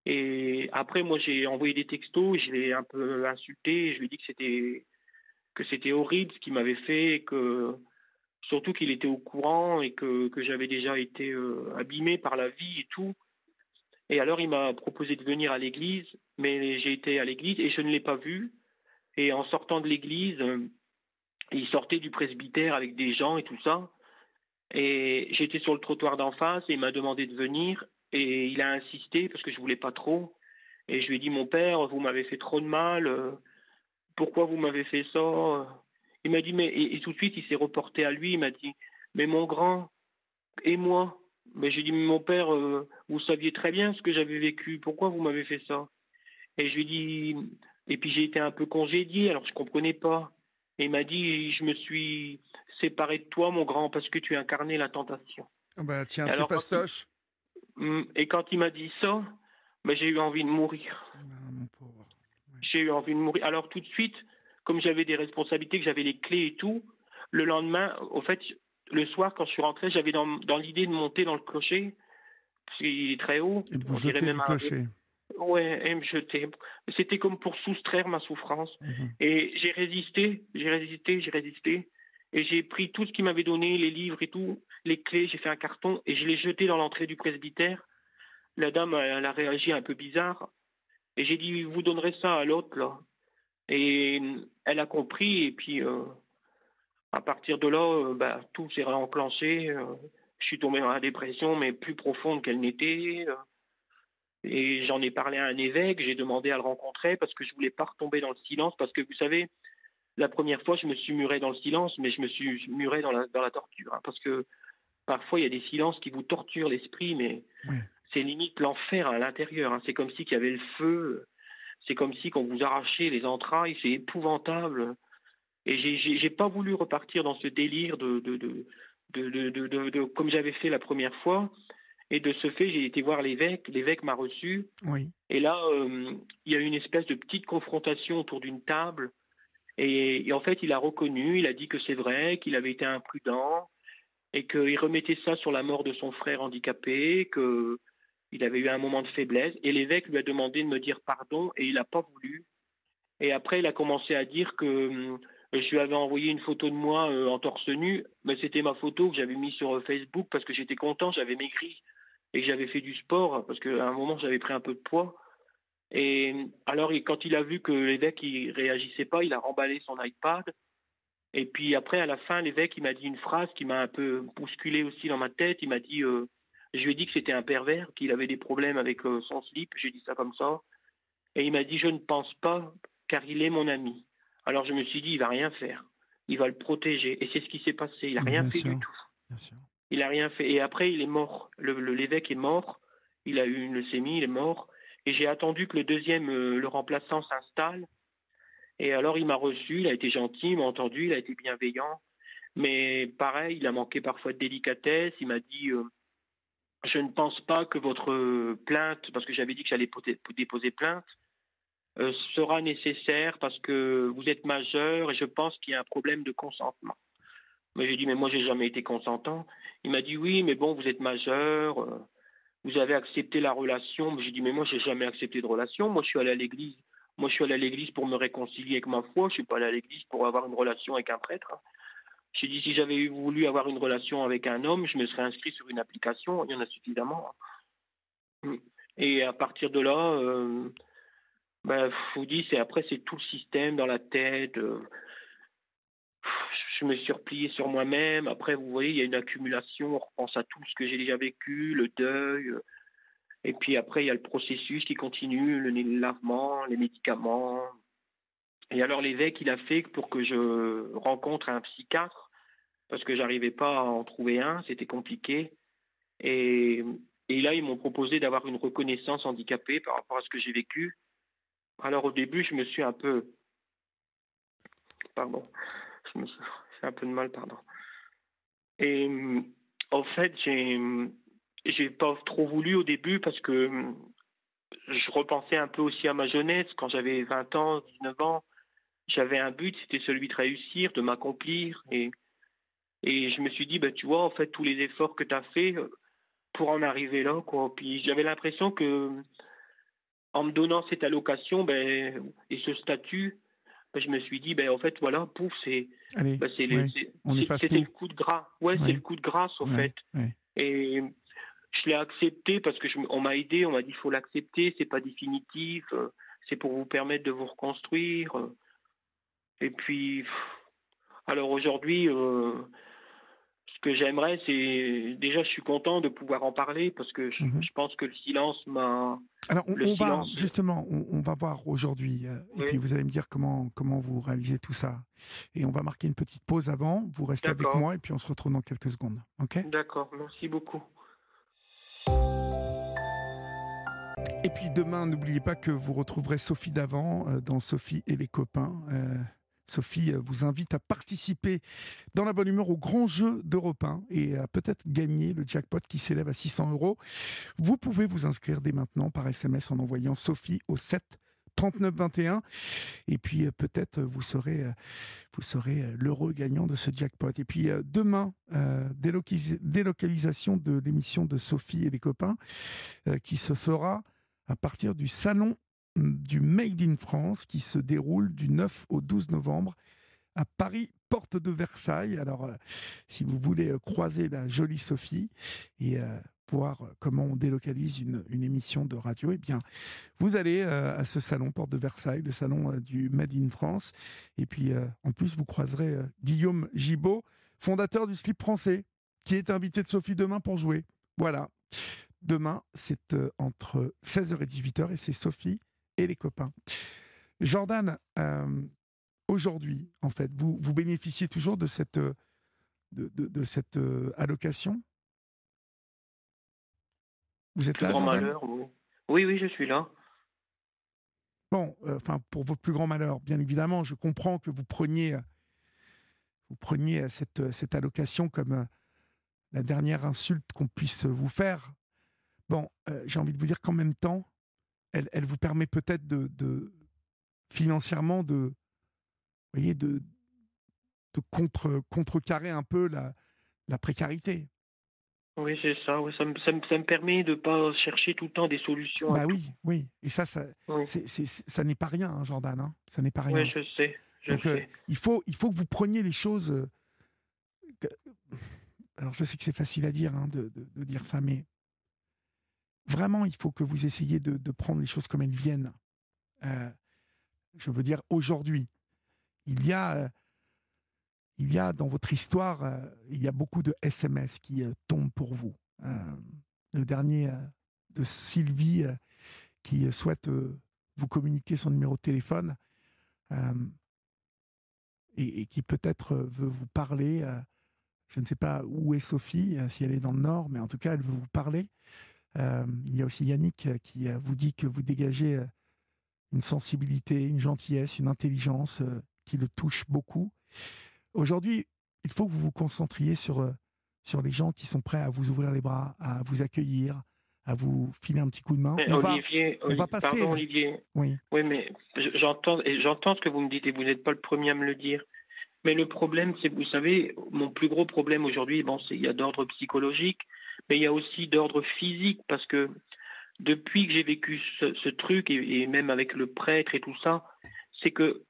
Et après, moi, j'ai envoyé des textos, je l'ai un peu insulté, je lui ai dit que c'était horrible ce qu'il m'avait fait, et que surtout qu'il était au courant et que j'avais déjà été abîmé par la vie et tout. Et alors, il m'a proposé de venir à l'église, mais j'ai été à l'église et je ne l'ai pas vu. Et en sortant de l'église, il sortait du presbytère avec des gens et tout ça. Et j'étais sur le trottoir d'en face et il m'a demandé de venir. Et il a insisté parce que je voulais pas trop. Et je lui ai dit, mon père, vous m'avez fait trop de mal. Pourquoi vous m'avez fait ça? Il m'a dit, mais et tout de suite, il s'est reporté à lui. Il m'a dit, mais mon grand, et moi? Mais j'ai dit, mais mon père, vous saviez très bien ce que j'avais vécu. Pourquoi vous m'avez fait ça? Et je lui ai dit, et puis j'ai été un peu congédié, alors je comprenais pas. Et il m'a dit, je me suis séparé de toi, mon grand, parce que tu incarnais la tentation. Ah bah tiens, Et c'est alors fastoche. et quand il m'a dit ça, ben, j'ai eu envie de mourir. Ah, mon pauvre. Ouais. j'ai eu envie de mourir. Alors tout de suite, comme j'avais des responsabilités, que j'avais les clés et tout, le lendemain, au fait, le soir, quand je suis rentré, j'avais dans l'idée de monter dans le clocher, parce qu'il est très haut, Et de vous on dirait jeter même du clocher. ouais, et me jeter. C'était comme pour soustraire ma souffrance. Mhm. Et j'ai résisté, j'ai résisté, j'ai résisté. Et j'ai pris tout ce qu'il m'avait donné, les livres et tout, les clés, j'ai fait un carton et je l'ai jeté dans l'entrée du presbytère. La dame, elle a réagi un peu bizarre. Et j'ai dit, vous donnerez ça à l'autre, là. Et elle a compris. Et puis, à partir de là, tout s'est réenclenché. Je suis tombé dans la dépression, mais plus profonde qu'elle n'était. Et j'en ai parlé à un évêque, j'ai demandé à le rencontrer parce que je voulais pas retomber dans le silence. Parce que vous savez, la première fois, je me suis muré dans le silence, mais je me suis muré dans la torture. Hein, parce que parfois, il y a des silences qui vous torturent l'esprit, mais Oui. c'est limite l'enfer à l'intérieur. Hein. C'est comme si qu'il y avait le feu. C'est comme si qu'on vous arrachait les entrailles. C'est épouvantable. Et j'ai pas voulu repartir dans ce délire comme j'avais fait la première fois. Et de ce fait, j'ai été voir l'évêque. L'évêque m'a reçu. Oui. Et là, il y a eu une espèce de petite confrontation autour d'une table. Et en fait, il a reconnu, il a dit que c'est vrai, qu'il avait été imprudent et qu'il remettait ça sur la mort de son frère handicapé, qu'il avait eu un moment de faiblesse. Et l'évêque lui a demandé de me dire pardon et il n'a pas voulu. Et après, il a commencé à dire que je lui avais envoyé une photo de moi en torse nu, mais c'était ma photo que j'avais mise sur Facebook parce que j'étais content, j'avais maigri et que j'avais fait du sport parce qu'à un moment, j'avais pris un peu de poids. Et alors, quand il a vu que l'évêque il réagissait pas, il a remballé son iPad. Et puis après, à la fin, l'évêque il m'a dit une phrase qui m'a un peu bousculé aussi dans ma tête. Il m'a dit, je lui ai dit que c'était un pervers, qu'il avait des problèmes avec son slip. J'ai dit ça comme ça. Et il m'a dit, je ne pense pas, car il est mon ami. Alors je me suis dit, il va rien faire. Il va le protéger. Et c'est ce qui s'est passé. Il a rien Bien fait du sûr. tout. Bien sûr. Il a rien fait. Et après, il est mort. L'évêque est mort. Il a eu une leucémie, il est mort. Et j'ai attendu que le deuxième, le remplaçant, s'installe. Et alors, il m'a reçu, il a été gentil, il m'a entendu, il a été bienveillant. Mais pareil, il a manqué parfois de délicatesse. Il m'a dit, je ne pense pas que votre plainte, parce que j'avais dit que j'allais déposer plainte, sera nécessaire parce que vous êtes majeur et je pense qu'il y a un problème de consentement. Mais j'ai dit, mais moi, j'ai jamais été consentant. Il m'a dit, oui, mais bon, vous êtes majeur, vous avez accepté la relation. J'ai dit, mais moi, j'ai jamais accepté de relation. Moi, je suis allé à l'église. Moi, je suis allé à l'église pour me réconcilier avec ma foi. Je suis pas allé à l'église pour avoir une relation avec un prêtre. J'ai dit, si j'avais voulu avoir une relation avec un homme, je me serais inscrit sur une application. Il y en a suffisamment. Et à partir de là, je vous dis, c'est tout le système dans la tête. Je me suis replié sur moi-même. Après, vous voyez, il y a une accumulation. On repense à tout ce que j'ai déjà vécu, le deuil. Et puis après, il y a le processus qui continue, le lavement, les médicaments. Et alors l'évêque, il a fait pour que je rencontre un psychiatre, parce que j'arrivais pas à en trouver un, c'était compliqué. Et, et là, ils m'ont proposé d'avoir une reconnaissance handicapée par rapport à ce que j'ai vécu. Alors au début, je me suis un peu... Pardon. J'ai un peu de mal, pardon. Et en fait, j'ai pas trop voulu au début parce que je repensais un peu aussi à ma jeunesse. Quand j'avais 20 ans, 19 ans, j'avais un but, c'était celui de réussir, de m'accomplir. Et je me suis dit, tu vois, en fait, tous les efforts que tu as faits pour en arriver là, quoi. Puis j'avais l'impression que en me donnant cette allocation et ce statut, je me suis dit, en fait, voilà, pouf, Allez, ouais, on efface c'était tout. le coup de gras. Ouais, c'est Ouais, le coup de grâce, au ouais, fait. ouais. Et je l'ai accepté parce que on m'a aidé, on m'a dit, il faut l'accepter, c'est pas définitif, c'est pour vous permettre de vous reconstruire. Et puis, alors aujourd'hui, ce que j'aimerais, c'est déjà, je suis content de pouvoir en parler parce que Mhm. je pense que le silence m'a. Alors, Le on va silence. justement, on va voir aujourd'hui, et puis Oui, vous allez me dire comment vous réalisez tout ça. Et on va marquer une petite pause avant, vous restez avec d'accord, moi, et puis on se retrouve dans quelques secondes. OK ? d'accord, merci beaucoup. Et puis demain, n'oubliez pas que vous retrouverez Sophie Davant dans Sophie et les copains. Sophie vous invite à participer dans la bonne humeur au grand jeu d'Europe 1 et à peut-être gagner le jackpot qui s'élève à 600 €. Vous pouvez vous inscrire dès maintenant par SMS en envoyant Sophie au 7 39 21. Et puis peut-être vous serez l'heureux gagnant de ce jackpot. Et puis demain, délocalisation de l'émission de Sophie et les copains qui se fera à partir du salon du Made in France qui se déroule du 9 au 12 novembre à Paris, porte de Versailles. Alors, si vous voulez croiser la jolie Sophie et voir comment on délocalise une émission de radio, eh bien, vous allez à ce salon, porte de Versailles, le salon du Made in France. Et puis, en plus, vous croiserez Guillaume Gibaud, fondateur du Slip français, qui est invité de Sophie demain pour jouer. Voilà. Demain, c'est entre 16h et 18h et c'est Sophie et les copains. Jordan, aujourd'hui, en fait, vous bénéficiez toujours de cette, cette allocation? Vous êtes Plus là, grand Jordan? malheur, oui. Oui, oui, je suis là. Bon, enfin, pour votre plus grand malheur, bien évidemment, je comprends que vous preniez cette allocation comme la dernière insulte qu'on puisse vous faire. Bon, j'ai envie de vous dire qu'en même temps, elle vous permet peut-être financièrement vous voyez, de contrecarrer un peu la précarité. Oui, c'est ça. Oui, ça me permet de ne pas chercher tout le temps des solutions à Bah tout. oui, oui. Et ça Oui, ça n'est pas rien, hein, Jordan. Hein. Ça n'est pas oui, rien. je sais, je le Donc, sais. il faut que vous preniez les choses. Alors, je sais que c'est facile à dire, hein, de dire ça, mais vraiment, il faut que vous essayiez de prendre les choses comme elles viennent. Euh, je veux dire, aujourd'hui, il y a, euh, il y a dans votre histoire, il y a beaucoup de SMS qui tombent pour vous. Le dernier de Sylvie qui souhaite vous communiquer son numéro de téléphone euh, et qui peut-être veut vous parler. Je ne sais pas où est Sophie, si elle est dans le Nord, mais en tout cas, elle veut vous parler. Il y a aussi Yannick qui vous dit que vous dégagez une sensibilité, une gentillesse, une intelligence qui le touche beaucoup. Aujourd'hui, il faut que vous vous concentriez sur les gens qui sont prêts à vous ouvrir les bras, à vous accueillir, à vous filer un petit coup de main. Mais On va passer. pardon, Olivier. Oui, Oui, mais j'entends ce que vous me dites et vous n'êtes pas le premier à me le dire. Mais le problème, c'est, vous savez, mon plus gros problème aujourd'hui, bon, il y a d'ordre psychologique, mais il y a aussi d'ordre physique parce que depuis que j'ai vécu ce truc et même avec le prêtre et tout ça, c'est que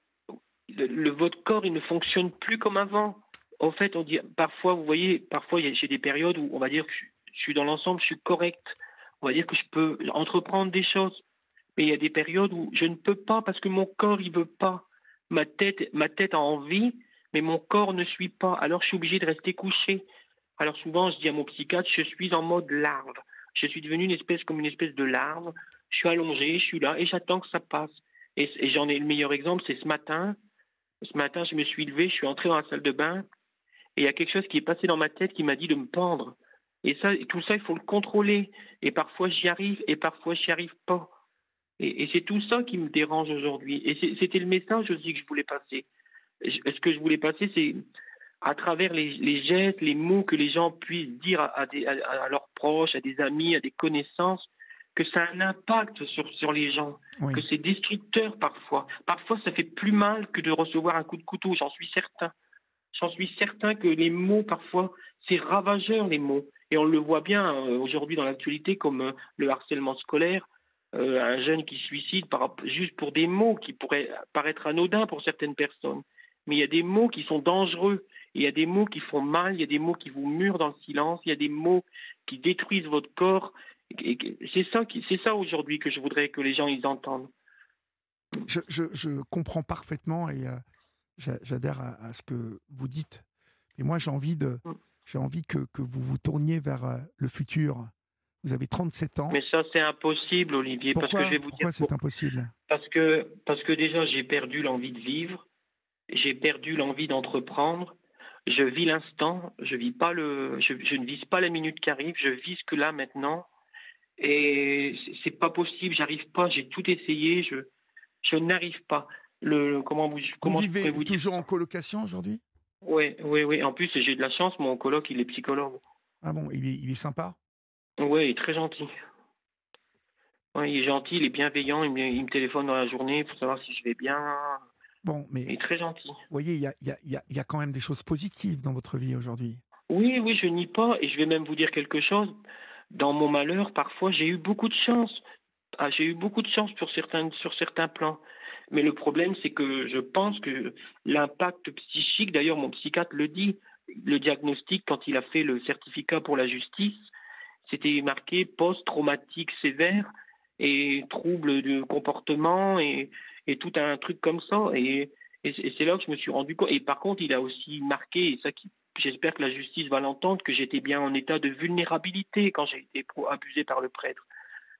votre corps, il ne fonctionne plus comme avant. En fait, on dit parfois, vous voyez, parfois j'ai des périodes où on va dire que je suis dans l'ensemble, je suis correct. On va dire que je peux entreprendre des choses. Mais il y a des périodes où je ne peux pas parce que mon corps, il veut pas. Ma tête a envie, mais mon corps ne suit pas. Alors je suis obligé de rester couché. Alors souvent, je dis à mon psychiatre, je suis en mode larve. Je suis devenu comme une espèce de larve. Je suis allongé, je suis là et j'attends que ça passe. Et j'en ai le meilleur exemple, c'est ce matin. Ce matin, je me suis levé, je suis entré dans la salle de bain et il y a quelque chose qui est passé dans ma tête qui m'a dit de me pendre. Et ça, tout ça, il faut le contrôler. Et parfois, j'y arrive et parfois, j'y arrive pas. Et c'est tout ça qui me dérange aujourd'hui. Et c'était le message aussi que je voulais passer. Ce que je voulais passer, c'est à travers les gestes, les mots que les gens puissent dire à leurs proches, à des amis, à des connaissances, que ça a un impact sur les gens, oui. que c'est destructeur parfois. Parfois, ça fait plus mal que de recevoir un coup de couteau, j'en suis certain. J'en suis certain que les mots, parfois, c'est ravageur, les mots. Et on le voit bien aujourd'hui dans l'actualité, comme le harcèlement scolaire, un jeune qui se suicide juste pour des mots qui pourraient paraître anodins pour certaines personnes. Mais il y a des mots qui sont dangereux, il y a des mots qui font mal, il y a des mots qui vous murent dans le silence, il y a des mots qui détruisent votre corps. C'est ça aujourd'hui que je voudrais que les gens ils entendent. Je comprends parfaitement et j'adhère à ce que vous dites. Et moi, j'ai envie que vous vous tourniez vers le futur. Vous avez 37 ans. Mais ça, c'est impossible, Olivier, parce que je vais vous Pourquoi dire c'est impossible? parce que déjà, j'ai perdu l'envie de vivre, j'ai perdu l'envie d'entreprendre. Je vis l'instant, je ne vise pas la minute qui arrive, je vise que là maintenant. Et c'est pas possible, j'arrive pas, j'ai tout essayé, je n'arrive pas. Vous Comment je vivez pourrais vous dire? toujours en colocation aujourd'hui? Oui, oui, oui. En plus, j'ai de la chance, mon coloc, il est psychologue. Ah bon, il est sympa? Oui, il est très gentil. Ouais, il est gentil, il est bienveillant, il me téléphone dans la journée pour savoir si je vais bien. Bon, mais Il est très gentil. vous voyez, il y a quand même des choses positives dans votre vie aujourd'hui. Oui, oui, je nie pas et je vais même vous dire quelque chose. Dans mon malheur, parfois, j'ai eu beaucoup de chance. Ah, j'ai eu beaucoup de chance sur certains plans. Mais le problème, c'est que je pense que l'impact psychique, d'ailleurs, mon psychiatre le dit, le diagnostic, quand il a fait le certificat pour la justice, c'était marqué post-traumatique sévère et troubles de comportement et tout un truc comme ça. Et c'est là que je me suis rendu compte. Et par contre, il a aussi marqué, et ça qui, j'espère que la justice va l'entendre, que j'étais bien en état de vulnérabilité quand j'ai été abusé par le prêtre.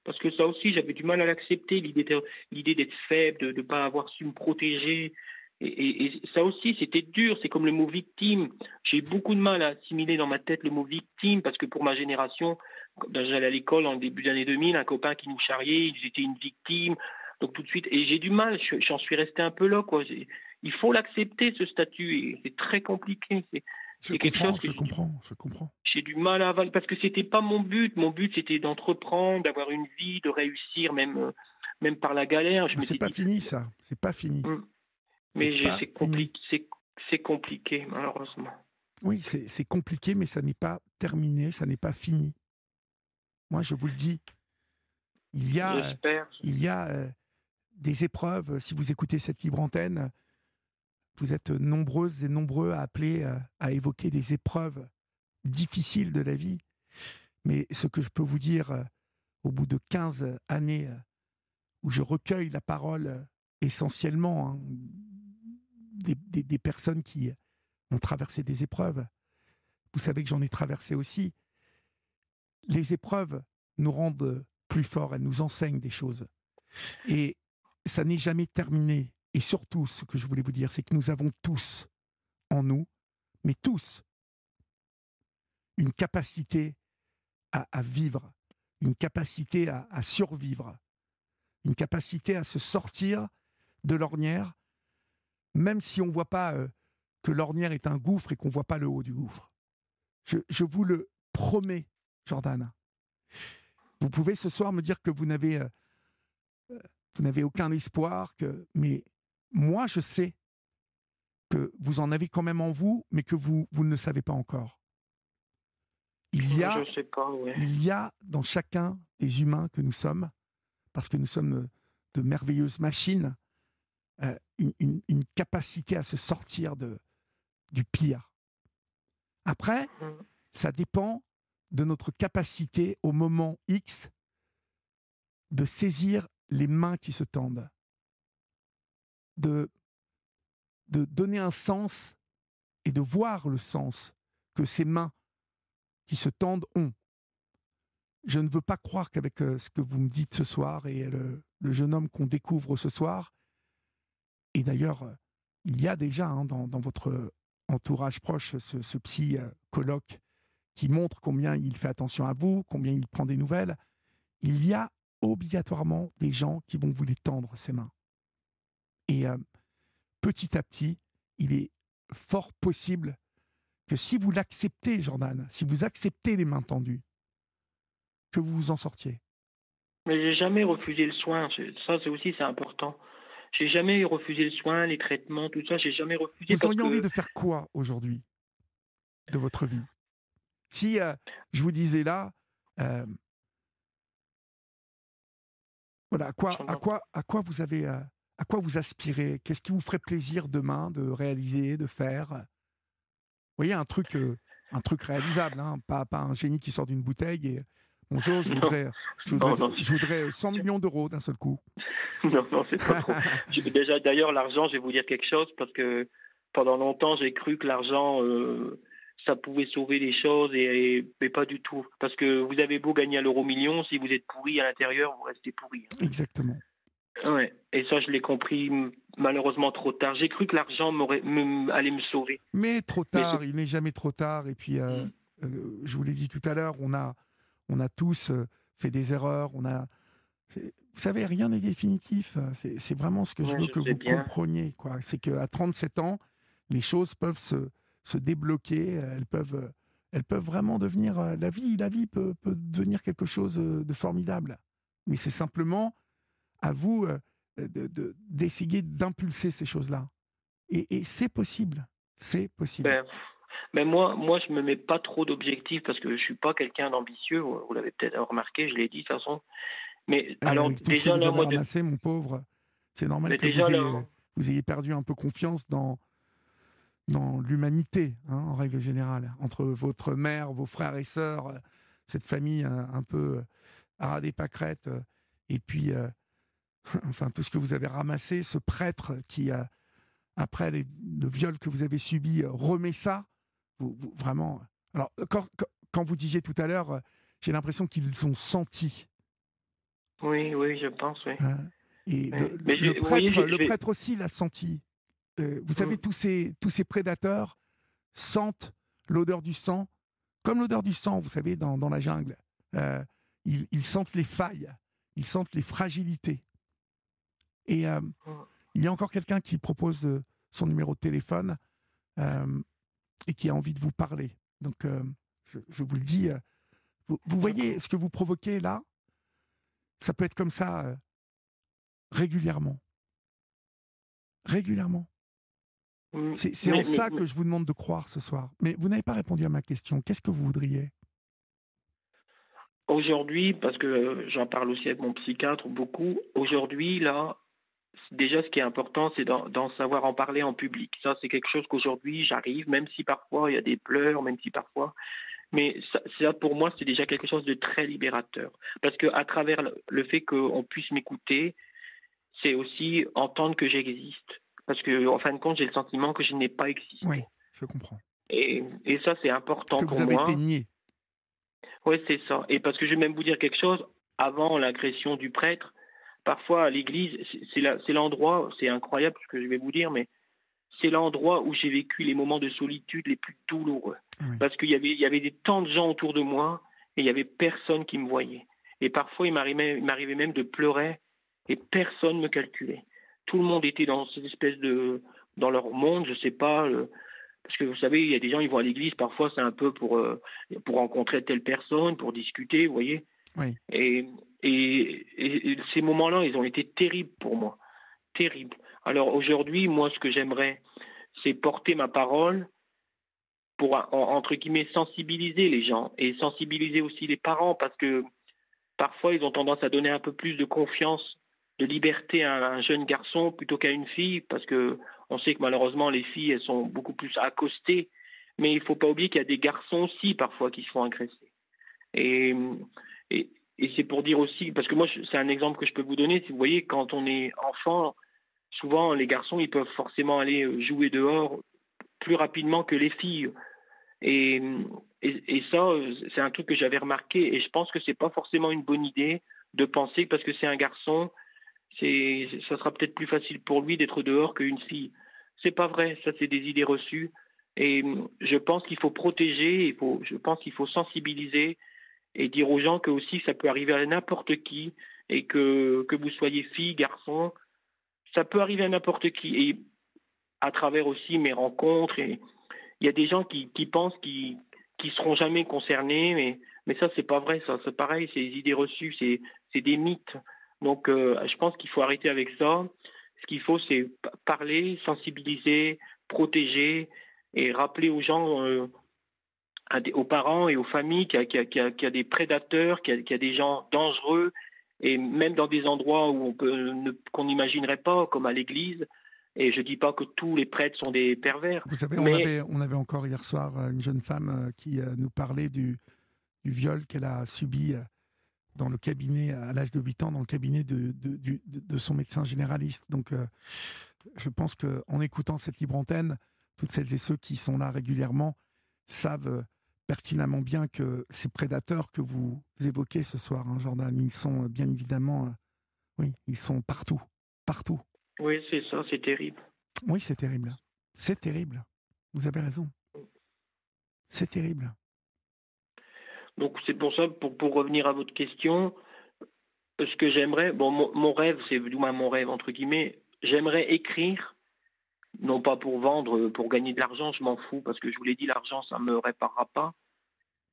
Parce que ça aussi, j'avais du mal à l'accepter, l'idée d'être faible, de ne pas avoir su me protéger. Et ça aussi, c'était dur. C'est comme le mot victime. J'ai eu beaucoup de mal à assimiler dans ma tête le mot victime, parce que pour ma génération, quand j'allais à l'école en début d'année 2000, un copain qui nous charriait, ils étaient une victime. Donc tout de suite, et j'ai du mal, j'en suis resté un peu là, quoi. Il faut l'accepter, ce statut, et c'est très compliqué. Je C'est quelque chose comprends, que je comprends, je comprends. j'ai du mal à avaler parce que c'était pas mon but. Mon but, c'était d'entreprendre, d'avoir une vie, de réussir, même par la galère. Je C'est m'étais pas dit, fini ça, c'est pas fini. hum, C'est mais pas fini. c'est compliqué, malheureusement. Oui, c'est compliqué, mais ça n'est pas terminé, ça n'est pas fini. Moi, je vous le dis, il y a, euh, J'espère. il y a des épreuves. Si vous écoutez cette libre antenne, vous êtes nombreuses et nombreux à appeler, à évoquer des épreuves difficiles de la vie. Mais ce que je peux vous dire, au bout de 15 années où je recueille la parole essentiellement hein, des personnes qui ont traversé des épreuves, vous savez que j'en ai traversé aussi, les épreuves nous rendent plus forts, elles nous enseignent des choses. Et ça n'est jamais terminé. Et surtout, ce que je voulais vous dire, c'est que nous avons tous en nous, mais tous, une capacité à vivre, une capacité à survivre, une capacité à se sortir de l'ornière, même si on ne voit pas que l'ornière est un gouffre et qu'on ne voit pas le haut du gouffre. Je vous le promets, Jordan. Vous pouvez ce soir me dire que vous n'avez aucun espoir, mais moi je sais que vous en avez quand même en vous, mais que vous ne le savez pas encore. Je sais pas, ouais. Il y a dans chacun des humains que nous sommes, parce que nous sommes de merveilleuses machines, une capacité à se sortir du pire. Après, Hum, ça dépend de notre capacité au moment X de saisir les mains qui se tendent, de, de donner un sens et de voir le sens que ces mains qui se tendent ont. Je ne veux pas croire qu'avec ce que vous me dites ce soir et le jeune homme qu'on découvre ce soir, et d'ailleurs, il y a déjà hein, dans votre entourage proche ce psy-colloque qui montre combien il fait attention à vous, combien il prend des nouvelles, il y a obligatoirement des gens qui vont vous les tendre, ces mains. Et petit à petit, il est fort possible que si vous l'acceptez, Jordan, si vous acceptez les mains tendues, que vous vous en sortiez. Mais j'ai jamais refusé le soin. Ça, c'est important. J'ai jamais refusé le soin, les traitements, tout ça. J'ai jamais refusé Vous parce auriez envie que de faire quoi aujourd'hui de votre vie? Si je vous disais là, euh, voilà, à quoi vous avez, à quoi vous aspirez? Qu'est-ce qui vous ferait plaisir demain de réaliser, de faire? Vous voyez, un truc réalisable, hein, pas un génie qui sort d'une bouteille et bonjour, non, non, non, je voudrais 100 millions d'euros d'un seul coup. non, non, c'est pas trop. Déjà, d'ailleurs, l'argent, je vais vous dire quelque chose parce que pendant longtemps, j'ai cru que l'argent, ça pouvait sauver les choses mais pas du tout. Parce que vous avez beau gagner à l'euro million, si vous êtes pourri à l'intérieur, vous restez pourri. Exactement. Ouais. Et ça, je l'ai compris malheureusement trop tard. J'ai cru que l'argent allait me sauver. Mais trop Mais tard, il n'est jamais trop tard. Et puis, je vous l'ai dit tout à l'heure, on a tous fait des erreurs. Vous savez, rien n'est définitif. C'est vraiment ce que je ouais, veux je que sais vous bien. compreniez, quoi. C'est qu'à 37 ans, les choses peuvent se débloquer. Elles peuvent vraiment devenir. La vie peut devenir quelque chose de formidable. Mais c'est simplement à vous d'essayer d'impulser ces choses-là. Et c'est possible. C'est possible. Ben, mais moi, je me mets pas trop d'objectifs parce que je suis pas quelqu'un d'ambitieux. Vous l'avez peut-être remarqué, je l'ai dit de toute façon. Mais alors Avec tout ce que déjà vous là, avez moi, ramassé, mon pauvre, c'est normal mais que déjà là, vous ayez perdu un peu confiance dans l'humanité, hein, en règle générale. Entre votre mère, vos frères et sœurs, cette famille un peu à ras des pâquerettes, et puis enfin tout ce que vous avez ramassé, ce prêtre qui, après le viol que vous avez subi, remet ça, vraiment. Alors, quand vous disiez tout à l'heure, j'ai l'impression qu'ils ont senti. oui, oui, je pense, oui. Hein, et Oui. Mais vous voyez, le prêtre aussi l'a senti. Vous savez, hum, tous ces prédateurs sentent l'odeur du sang, comme l'odeur du sang, vous savez, dans la jungle. Ils sentent les failles, ils sentent les fragilités. Et hum, il y a encore quelqu'un qui propose son numéro de téléphone et qui a envie de vous parler. Donc, je vous le dis, vous voyez d'accord. ce que vous provoquez là. Ça peut être comme ça régulièrement. Régulièrement. C'est en ça Mais que je vous demande de croire ce soir. Mais vous n'avez pas répondu à ma question. Qu'est-ce que vous voudriez? aujourd'hui, parce que j'en parle aussi avec mon psychiatre beaucoup, aujourd'hui, là, déjà, ce qui est important, c'est d'en savoir en parler en public. Ça, c'est quelque chose qu'aujourd'hui, j'arrive, même si parfois il y a des pleurs, même si parfois. Mais ça, pour moi, c'est déjà quelque chose de très libérateur. Parce que à travers le fait qu'on puisse m'écouter, c'est aussi entendre que j'existe. Parce que, en fin de compte, j'ai le sentiment que je n'ai pas Oui, existé. je comprends. Et ça, c'est important Que pour vous avez été moi. nié. Oui, c'est ça. Et parce que je vais même vous dire quelque chose, avant l'agression du prêtre, parfois à l'église, c'est l'endroit, c'est incroyable ce que je vais vous dire, mais c'est l'endroit où j'ai vécu les moments de solitude les plus douloureux. Oui, Parce il y avait des tant de gens autour de moi et il y avait personne qui me voyait. Et parfois, il m'arrivait même de pleurer et personne ne me calculait. Tout le monde était dans cette espèce dans leur monde, je sais pas, parce que vous savez, il y a des gens, ils vont à l'église, parfois c'est un peu pour rencontrer telle personne, pour discuter, vous voyez. oui. Et, et ces moments-là, ils ont été terribles pour moi, terribles. Alors aujourd'hui, moi, ce que j'aimerais, c'est porter ma parole pour, entre guillemets, sensibiliser les gens et sensibiliser aussi les parents parce que parfois, ils ont tendance à donner un peu plus de confiance, de liberté à un jeune garçon plutôt qu'à une fille parce que on sait que malheureusement, les filles, elles sont beaucoup plus accostées. Mais il ne faut pas oublier qu'il y a des garçons aussi parfois qui se font agresser. Et, et, et c'est pour dire aussi, parce que moi, c'est un exemple que je peux vous donner, si vous voyez, quand on est enfant, souvent les garçons, ils peuvent forcément aller jouer dehors plus rapidement que les filles. Et, et ça, c'est un truc que j'avais remarqué, et je pense que c'est pas forcément une bonne idée de penser que parce que c'est un garçon, ça sera peut-être plus facile pour lui d'être dehors qu'une fille. C'est pas vrai, ça c'est des idées reçues. Et je pense qu'il faut protéger, je pense qu'il faut sensibiliser et dire aux gens que aussi ça peut arriver à n'importe qui et que vous soyez fille, garçon, ça peut arriver à n'importe qui. Et à travers aussi mes rencontres, et il y a des gens qui pensent qu'ils seront jamais concernés, mais ça c'est pas vrai, ça c'est pareil, c'est des idées reçues, c'est des mythes. Donc je pense qu'il faut arrêter avec ça. Ce qu'il faut, c'est parler, sensibiliser, protéger et rappeler aux gens aux parents et aux familles qu'il y a des prédateurs, qu'il y a des gens dangereux, et même dans des endroits où qu'on n'imaginerait pas, comme à l'église. Et je ne dis pas que tous les prêtres sont des pervers, Vous savez, mais on avait encore hier soir une jeune femme qui nous parlait du viol qu'elle a subi dans le cabinet, à l'âge de 8 ans, dans le cabinet de son médecin généraliste. Donc, je pense qu'en écoutant cette libre antenne, toutes celles et ceux qui sont là régulièrement savent pertinemment bien que ces prédateurs que vous évoquez ce soir, hein, Jordan, ils sont bien évidemment, oui, ils sont partout, partout. oui, c'est ça, c'est terrible. Oui, c'est terrible. C'est terrible. Vous avez raison. C'est terrible. Donc c'est pour ça, pour revenir à votre question, ce que j'aimerais, bon, mon rêve, c'est du moins mon rêve entre guillemets, j'aimerais écrire, non pas pour vendre, pour gagner de l'argent, je m'en fous, parce que je vous l'ai dit, l'argent, ça ne me réparera pas,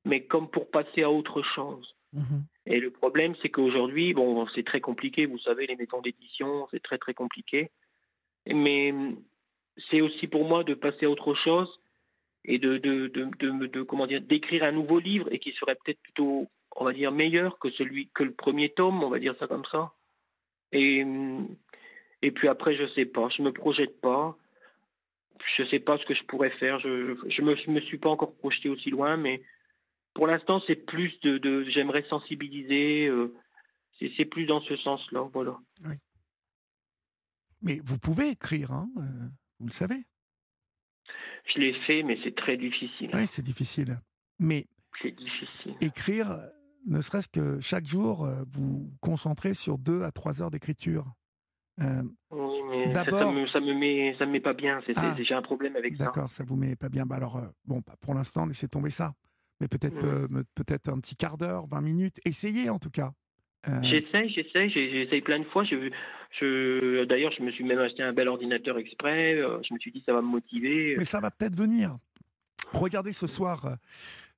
mais comme pour passer à autre chose. Mhm. Et le problème, c'est qu'aujourd'hui, bon, c'est très compliqué, vous savez, les maisons d'édition, c'est très très compliqué. Mais c'est aussi pour moi de passer à autre chose et comment dire, d'écrire un nouveau livre et qui serait peut-être plutôt, on va dire, meilleur que le premier tome, on va dire ça comme ça. Et, et puis après, je sais pas, je me projette pas, je sais pas ce que je pourrais faire, je me suis pas encore projeté aussi loin, mais pour l'instant, c'est plus j'aimerais sensibiliser, c'est plus dans ce sens-là, voilà. Oui. Mais vous pouvez écrire, hein, vous le savez. Je l'ai fait, mais c'est très difficile. Oui, c'est difficile. Mais C'est difficile. écrire, ne serait-ce que chaque jour, vous vous concentrez sur 2 à 3 heures d'écriture. Euh, Oui, mais D'abord, ça me met pas bien. ah, J'ai un problème avec ça. d'accord, ça vous met pas bien. Bah alors, bon, bah, pour l'instant, laissez tomber ça. Mais peut-être Mm. peut-être un petit quart d'heure, 20 minutes. Essayez en tout cas. Euh, J'essaye plein de fois. D'ailleurs, je me suis même acheté un bel ordinateur exprès. Je me suis dit, ça va me motiver. mais ça va peut-être venir. Regardez ce soir,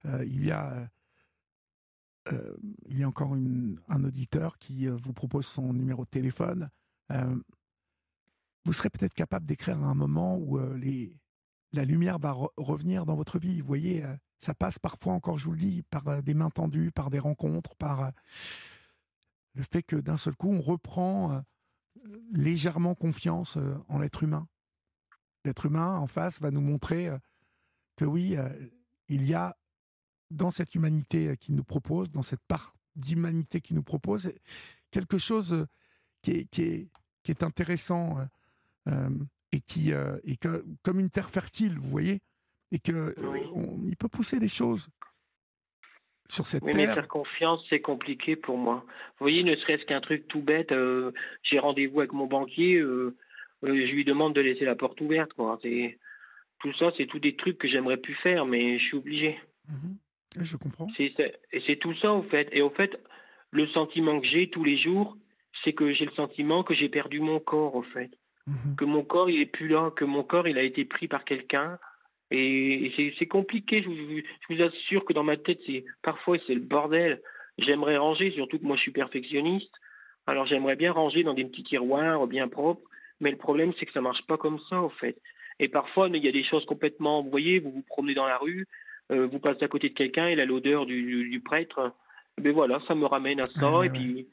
euh, il y a euh, il y a encore un auditeur qui vous propose son numéro de téléphone. Euh, Vous serez peut-être capable d'écrire à un moment où la lumière va revenir dans votre vie. Vous voyez, ça passe parfois, encore je vous le dis, par des mains tendues, par des rencontres, par le fait que d'un seul coup, on reprend légèrement confiance en l'être humain. L'être humain en face va nous montrer que oui, il y a dans cette humanité qu'il nous propose, dans cette part d'humanité qu'il nous propose, quelque chose qui est intéressant euh, et qui est comme une terre fertile, vous voyez, et que Oui. il peut pousser des choses sur cette Oui, mais terre. faire confiance, c'est compliqué pour moi. Vous voyez, ne serait-ce qu'un truc tout bête, j'ai rendez-vous avec mon banquier, je lui demande de laisser la porte ouverte, quoi. Tout ça, c'est tout des trucs que j'aimerais plus faire, mais je suis obligé. Mhm. Oui, je comprends. Et c'est tout ça, au fait. Et au fait, le sentiment que j'ai tous les jours, c'est que j'ai le sentiment que j'ai perdu mon corps, au fait. Mhm. Que mon corps, il est plus là, que mon corps, il a été pris par quelqu'un. Et c'est compliqué, je vous assure que dans ma tête, parfois c'est le bordel. J'aimerais ranger, surtout que moi je suis perfectionniste. Alors j'aimerais bien ranger dans des petits tiroirs bien propres, mais le problème c'est que ça marche pas comme ça, au fait. Et parfois, il y a des choses complètement, vous voyez, vous vous promenez dans la rue, vous passez à côté de quelqu'un, il a l'odeur du prêtre. Ben voilà, ça me ramène à Ouais, ça, ouais, et ouais. puis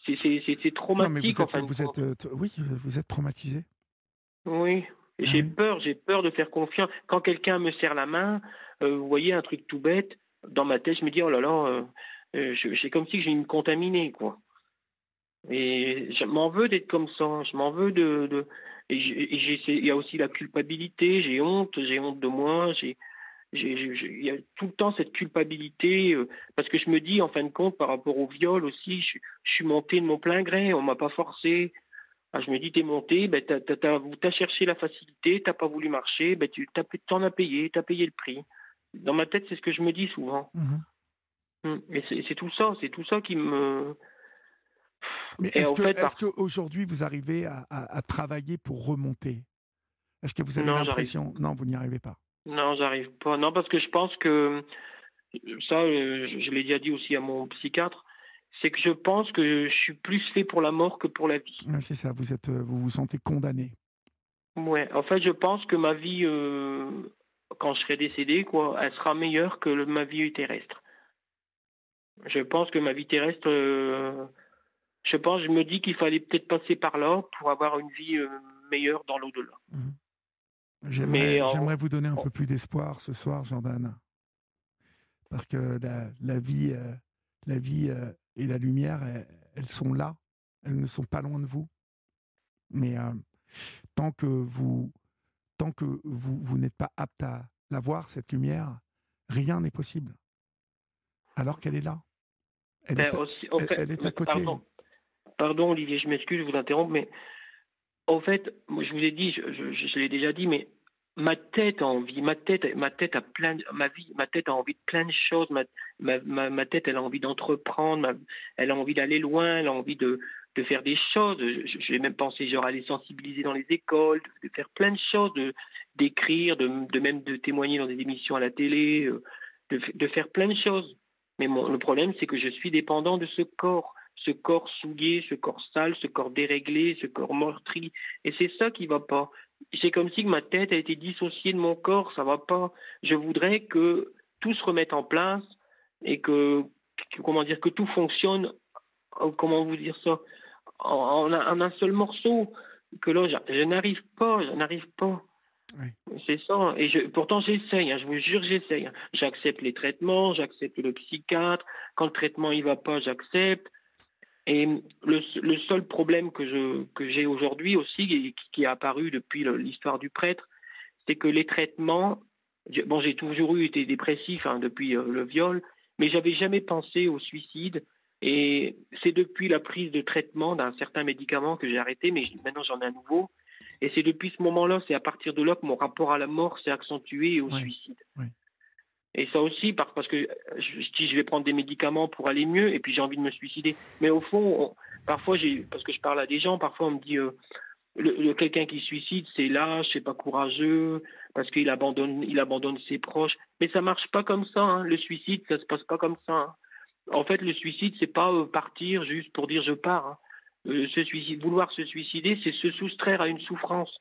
c'est Non, mais traumatique en fin de vous êtes, compte. oui, vous êtes traumatisé. Oui, Ah oui. j'ai peur de faire confiance. Quand quelqu'un me serre la main, vous voyez, un truc tout bête, dans ma tête, je me dis, oh là là, c'est comme si j'ai une contaminée, quoi. Et je m'en veux d'être comme ça, je m'en veux il y a aussi la culpabilité, j'ai honte de moi, il y a tout le temps cette culpabilité, parce que je me dis, en fin de compte, par rapport au viol aussi, je suis monté de mon plein gré, on m'a pas forcé. Ah, je me dis, t'es monté, ben, t'as cherché la facilité, t'as pas voulu marcher, ben, t'en as payé, t'as payé le prix. Dans ma tête, c'est ce que je me dis souvent. Mhm. Et c'est tout ça qui me. Mais Et en fait, est-ce qu'aujourd'hui, vous arrivez à travailler pour remonter? Est-ce que vous avez non, j'arrive. l'impression... Non, vous n'y arrivez pas. Non, j'arrive pas. Non, parce que je pense que ça, je l'ai déjà dit aussi à mon psychiatre, c'est que je pense que je suis plus fait pour la mort que pour la vie. Ouais, c'est ça, vous vous sentez condamné. Ouais, en fait, je pense que ma vie, quand je serai décédé, quoi, elle sera meilleure que ma vie terrestre. Je pense que ma vie terrestre, je me dis qu'il fallait peut-être passer par là pour avoir une vie meilleure dans l'au-delà. Mhm. Mais J'aimerais vous donner un peu plus d'espoir ce soir, Jordan, parce que la vie et la lumière, elles sont là, elles ne sont pas loin de vous. Mais tant que vous, vous n'êtes pas apte à la voir, cette lumière, rien n'est possible. Alors qu'elle est là, ben, aussi, en fait, elle est à côté. pardon Olivier, je m'excuse, je vous interromps, mais en fait, moi, je vous ai dit, je l'ai déjà dit, mais ma tête a ma tête a envie de plein de choses. Ma tête, elle a envie d'entreprendre, elle a envie d'aller loin, elle a envie de faire des choses. J'ai même pensé genre aller sensibiliser dans les écoles, de faire plein de choses, d'écrire, même de témoigner dans des émissions à la télé, de faire plein de choses. Mais le problème, c'est que je suis dépendant de ce corps souillé, ce corps sale, ce corps déréglé, ce corps meurtri. Et c'est ça qui va pas. C'est comme si ma tête a été dissociée de mon corps, ça va pas. Je voudrais que tout se remette en place et comment dire, que tout fonctionne, comment vous dire ça, en un seul morceau. Que là, je n'arrive pas, je n'arrive pas. Oui. C'est ça. Et pourtant, j'essaye, hein, je vous jure, j'essaye. Hein. J'accepte les traitements, j'accepte le psychiatre. Quand le traitement il va pas, j'accepte. Et le seul problème que j'ai aujourd'hui aussi, et qui est apparu depuis l'histoire du prêtre, c'est que les traitements, bon, j'ai toujours été dépressif hein, depuis le viol, mais j'avais jamais pensé au suicide. Et c'est depuis la prise de traitement d'un certain médicament que j'ai arrêté, mais maintenant j'en ai un nouveau. Et c'est depuis ce moment-là, c'est à partir de là que mon rapport à la mort s'est accentué et au Oui. suicide. Oui. Et ça aussi, parce que je vais prendre des médicaments pour aller mieux, et puis j'ai envie de me suicider. Mais au fond, parfois, parce que je parle à des gens, parfois on me dit quelqu'un qui se suicide, c'est lâche, c'est pas courageux, parce qu'il abandonne ses proches. Mais ça marche pas comme ça. Hein. Le suicide, ça se passe pas comme ça. Hein. En fait, le suicide, c'est pas partir juste pour dire je pars. Hein. Vouloir se suicider, c'est se soustraire à une souffrance.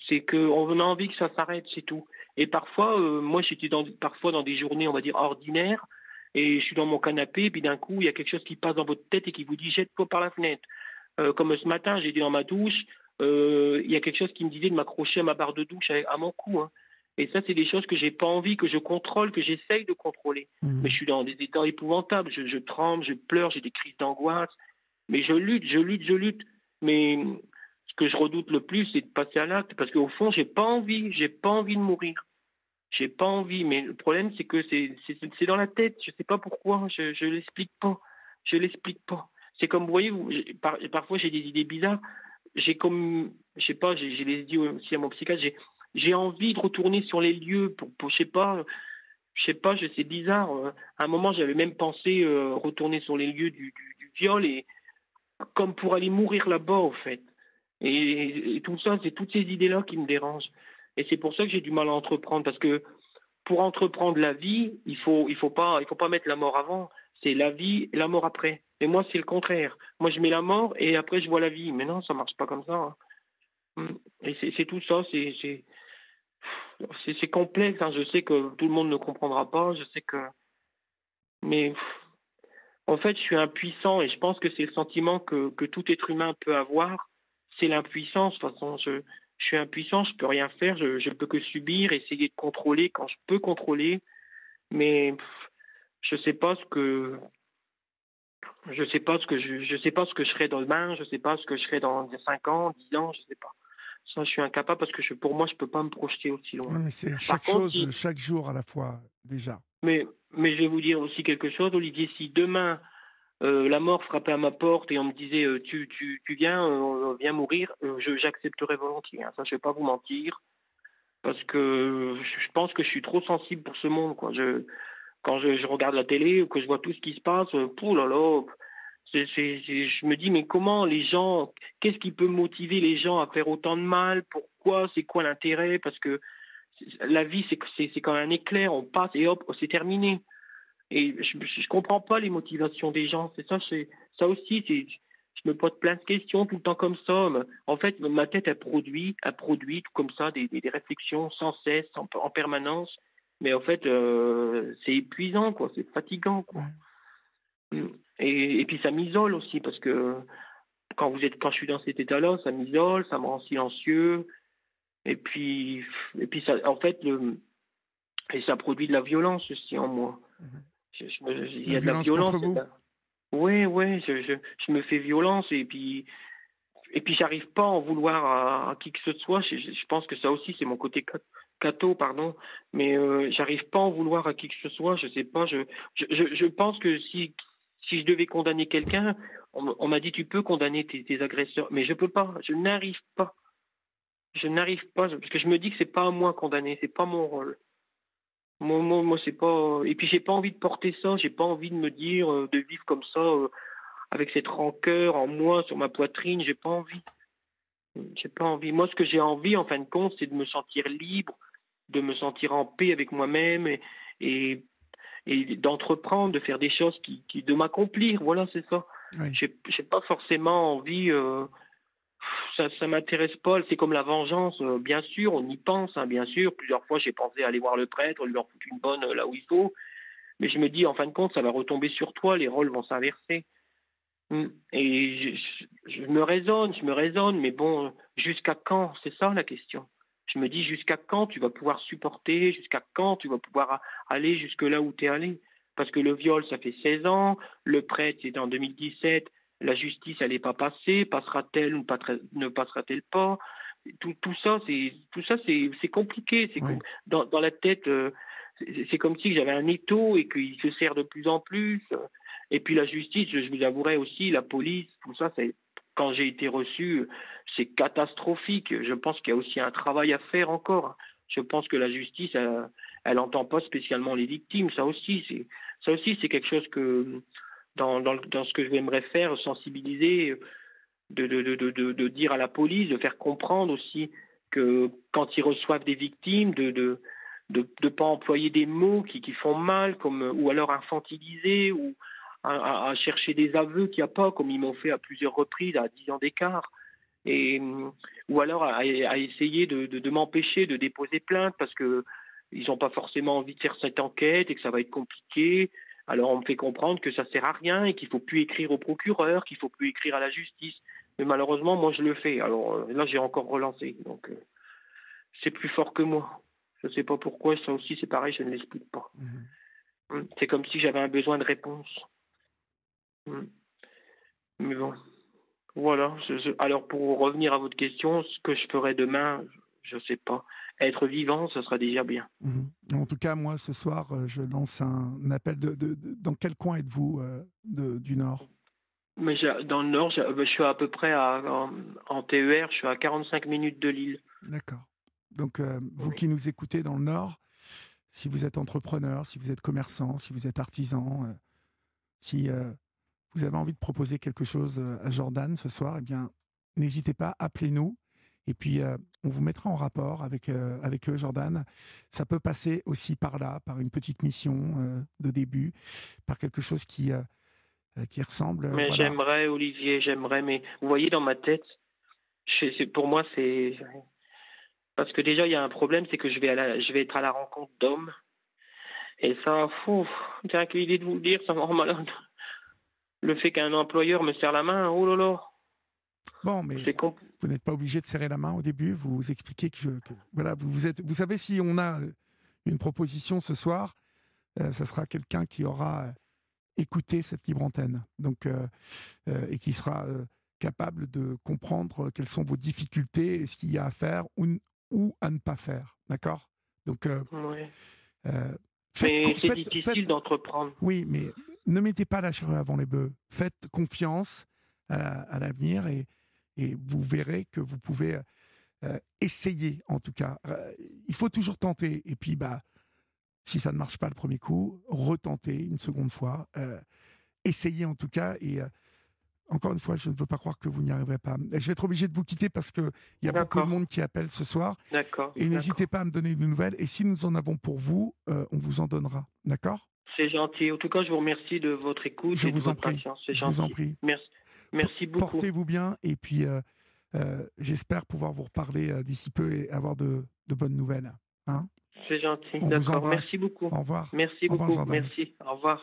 C'est qu'on a envie que ça s'arrête, c'est tout. Et parfois, moi, j'étais parfois dans des journées, on va dire, ordinaires, et je suis dans mon canapé, et puis d'un coup, il y a quelque chose qui passe dans votre tête et qui vous dit jette-toi par la fenêtre. Comme ce matin, j'étais dans ma douche, il y a quelque chose qui me disait de m'accrocher à ma barre de douche, à mon cou. Hein. Et ça, c'est des choses que j'ai pas envie, que je contrôle, que j'essaye de contrôler. Mais je suis dans des états épouvantables. Je tremble, je pleure, j'ai des crises d'angoisse. Mais je lutte. Mais ce que je redoute le plus, c'est de passer à l'acte, parce qu'au fond, j'ai pas envie de mourir. J'ai pas envie. Mais le problème, c'est que c'est dans la tête. Je sais pas pourquoi. Je l'explique pas. Je l'explique pas. C'est comme, vous voyez, parfois j'ai des idées bizarres. J'ai comme, je sais pas, j'ai les dit aussi à mon psychiatre, j'ai envie de retourner sur les lieux pour je sais pas, c'est bizarre. À un moment, j'avais même pensé retourner sur les lieux du viol et comme pour aller mourir là-bas, au fait. Et tout ça, c'est toutes ces idées-là qui me dérangent. Et c'est pour ça que j'ai du mal à entreprendre, parce que pour entreprendre la vie, il faut pas mettre la mort avant. C'est la vie et la mort après. Et moi, c'est le contraire. Moi, je mets la mort et après, je vois la vie. Mais non, ça marche pas comme ça. Hein. Et c'est tout ça. C'est complexe. Hein. Je sais que tout le monde ne comprendra pas. Je sais que. Mais en fait, je suis impuissant et je pense que c'est le sentiment que tout être humain peut avoir. C'est l'impuissance. De toute façon, je suis impuissant. Je peux rien faire. Je peux que subir, essayer de contrôler quand je peux contrôler. Mais je sais pas ce que je sais pas ce que je serai demain, je sais pas ce que je serai dans 5 ans, 10 ans, je sais pas. Ça, je suis incapable parce que pour moi, je peux pas me projeter aussi Ouais, loin. mais c'est Par chaque contre, chose, chaque jour à la fois, déjà. mais je vais vous dire aussi quelque chose, Olivier. Si demain la mort frappait à ma porte et on me disait tu viens mourir, j'accepterais volontiers. Hein. Ça, je vais pas vous mentir parce que je pense que je suis trop sensible pour ce monde, quoi. Quand je regarde la télé ou que je vois tout ce qui se passe, pouh là là, je me dis, mais comment les gens, qu'est-ce qui peut motiver les gens à faire autant de mal? Pourquoi? C'est quoi l'intérêt? Parce que la vie, c'est comme un éclair, on passe et hop, c'est terminé. Et je comprends pas les motivations des gens. Ça aussi, je me pose plein de questions tout le temps comme ça. En fait, ma tête, elle produit tout comme ça des réflexions sans cesse, en permanence. Mais en fait, c'est épuisant, quoi. C'est fatigant, quoi. Ouais. Et puis ça m'isole aussi parce que quand je suis dans cet état-là, ça m'isole, ça me rend silencieux. Et puis ça, en fait, et ça produit de la violence aussi en moi. Mhm. Il y La a de la violence violence. contre vous? Oui, oui, je me fais violence et puis j'arrive pas à en vouloir à qui que ce soit. Je pense que ça aussi c'est mon côté catho, pardon, mais j'arrive pas à en vouloir à qui que ce soit. Je sais pas. Je pense que si je devais condamner quelqu'un, on m'a dit tu peux condamner tes agresseurs, mais je peux pas. Je n'arrive pas. Je n'arrive pas parce que je me dis que c'est pas à moi condamner, c'est pas mon rôle. Moi, c'est pas. Et puis j'ai pas envie de porter ça. J'ai pas envie de me dire de vivre comme ça avec cette rancœur en moi sur ma poitrine. J'ai pas envie. J'ai pas envie. Moi, ce que j'ai envie, en fin de compte, c'est de me sentir libre, de me sentir en paix avec moi-même et et d'entreprendre, de faire des choses de m'accomplir. Voilà, c'est ça. Oui. J'ai pas forcément envie. Ça m'intéresse pas. C'est comme la vengeance. Bien sûr, on y pense, hein, bien sûr. Plusieurs fois, j'ai pensé aller voir le prêtre, lui en foutre une bonne là où il faut. Mais je me dis, en fin de compte, ça va retomber sur toi. Les rôles vont s'inverser. Et je me raisonne, mais bon, jusqu'à quand? C'est ça la question. Je me dis, jusqu'à quand tu vas pouvoir supporter? Jusqu'à quand tu vas pouvoir aller jusque là où tu es allé? Parce que le viol, ça fait 16 ans. Le prêtre, c'était en 2017. La justice, elle n'est pas passée. Passera-t-elle ou ne passera-t-elle pas? Tout ça, c'est compliqué. Oui. Dans la tête, c'est comme si j'avais un étau et qu'il se serre de plus en plus. Et puis la justice, je vous avouerai aussi, la police, tout ça, quand j'ai été reçu, c'est catastrophique. Je pense qu'il y a aussi un travail à faire encore. Je pense que la justice, elle n'entend pas spécialement les victimes. Ça aussi, c'est quelque chose que, dans ce que j'aimerais faire, sensibiliser, de dire à la police, de faire comprendre aussi que quand ils reçoivent des victimes, de pas employer des mots qui font mal, ou alors infantiliser, ou à chercher des aveux qu'il n'y a pas, comme ils m'ont fait à plusieurs reprises, à 10 ans d'écart, ou alors à essayer de m'empêcher de déposer plainte parce que ils n'ont pas forcément envie de faire cette enquête et que ça va être compliqué. Alors on me fait comprendre que ça sert à rien et qu'il faut plus écrire au procureur, qu'il faut plus écrire à la justice. Mais malheureusement, moi je le fais. Alors là, j'ai encore relancé. Donc c'est plus fort que moi. Je ne sais pas pourquoi. Ça aussi, c'est pareil, je ne l'explique pas. C'est comme si j'avais un besoin de réponse. Mais bon, voilà. Alors pour revenir à votre question, ce que je ferai demain, je ne sais pas. Être vivant, ce sera déjà bien. En tout cas, moi, ce soir, je lance un appel. Dans quel coin êtes-vous du Nord? Mais dans le Nord, je suis à peu près en TER, je suis à 45 minutes de Lille. D'accord. Donc, vous qui nous écoutez dans le Nord, si vous êtes entrepreneur, si vous êtes commerçant, si vous êtes artisan, si vous avez envie de proposer quelque chose à Jordan ce soir, eh bien, n'hésitez pas, appelez-nous. Et puis, on vous mettra en rapport avec eux, Jordan. Ça peut passer aussi par là, par une petite mission de début, par quelque chose qui ressemble. Mais voilà. j'aimerais, Olivier, mais vous voyez, dans ma tête, pour moi, c'est... Parce que déjà, il y a un problème, c'est que je vais être à la rencontre d'hommes. Et ça, j'ai qu'à l'idée de vous le dire, ça me rend malade. Le fait qu'un employeur me serre la main, oh là là. Bon, mais vous n'êtes pas obligé de serrer la main au début. Vous expliquez que voilà, vous savez, si on a une proposition ce soir, ça sera quelqu'un qui aura écouté cette libre antenne, donc et qui sera capable de comprendre quelles sont vos difficultés et ce qu'il y a à faire ou à ne pas faire. D'accord? Donc, oui. Mais c'est difficile d'entreprendre. Oui, mais ne mettez pas la charrue avant les bœufs. Faites confiance à l'avenir et vous verrez que vous pouvez essayer, en tout cas. Il faut toujours tenter. Et puis, si ça ne marche pas le premier coup, retenter une seconde fois. Essayez en tout cas. Et encore une fois, je ne veux pas croire que vous n'y arriverez pas. Je vais être obligé de vous quitter parce qu'il y a beaucoup de monde qui appelle ce soir. D'accord. Et n'hésitez pas à me donner des nouvelles. Et si nous en avons pour vous, on vous en donnera. D'accord? C'est gentil. En tout cas, je vous remercie de votre écoute et de votre patience. C'est gentil. Je vous en prie. Merci beaucoup. Portez-vous bien et puis j'espère pouvoir vous reparler d'ici peu et avoir de bonnes nouvelles. Hein? C'est gentil. D'accord. Merci beaucoup. Au revoir. Merci beaucoup. Jordan. Merci. Au revoir.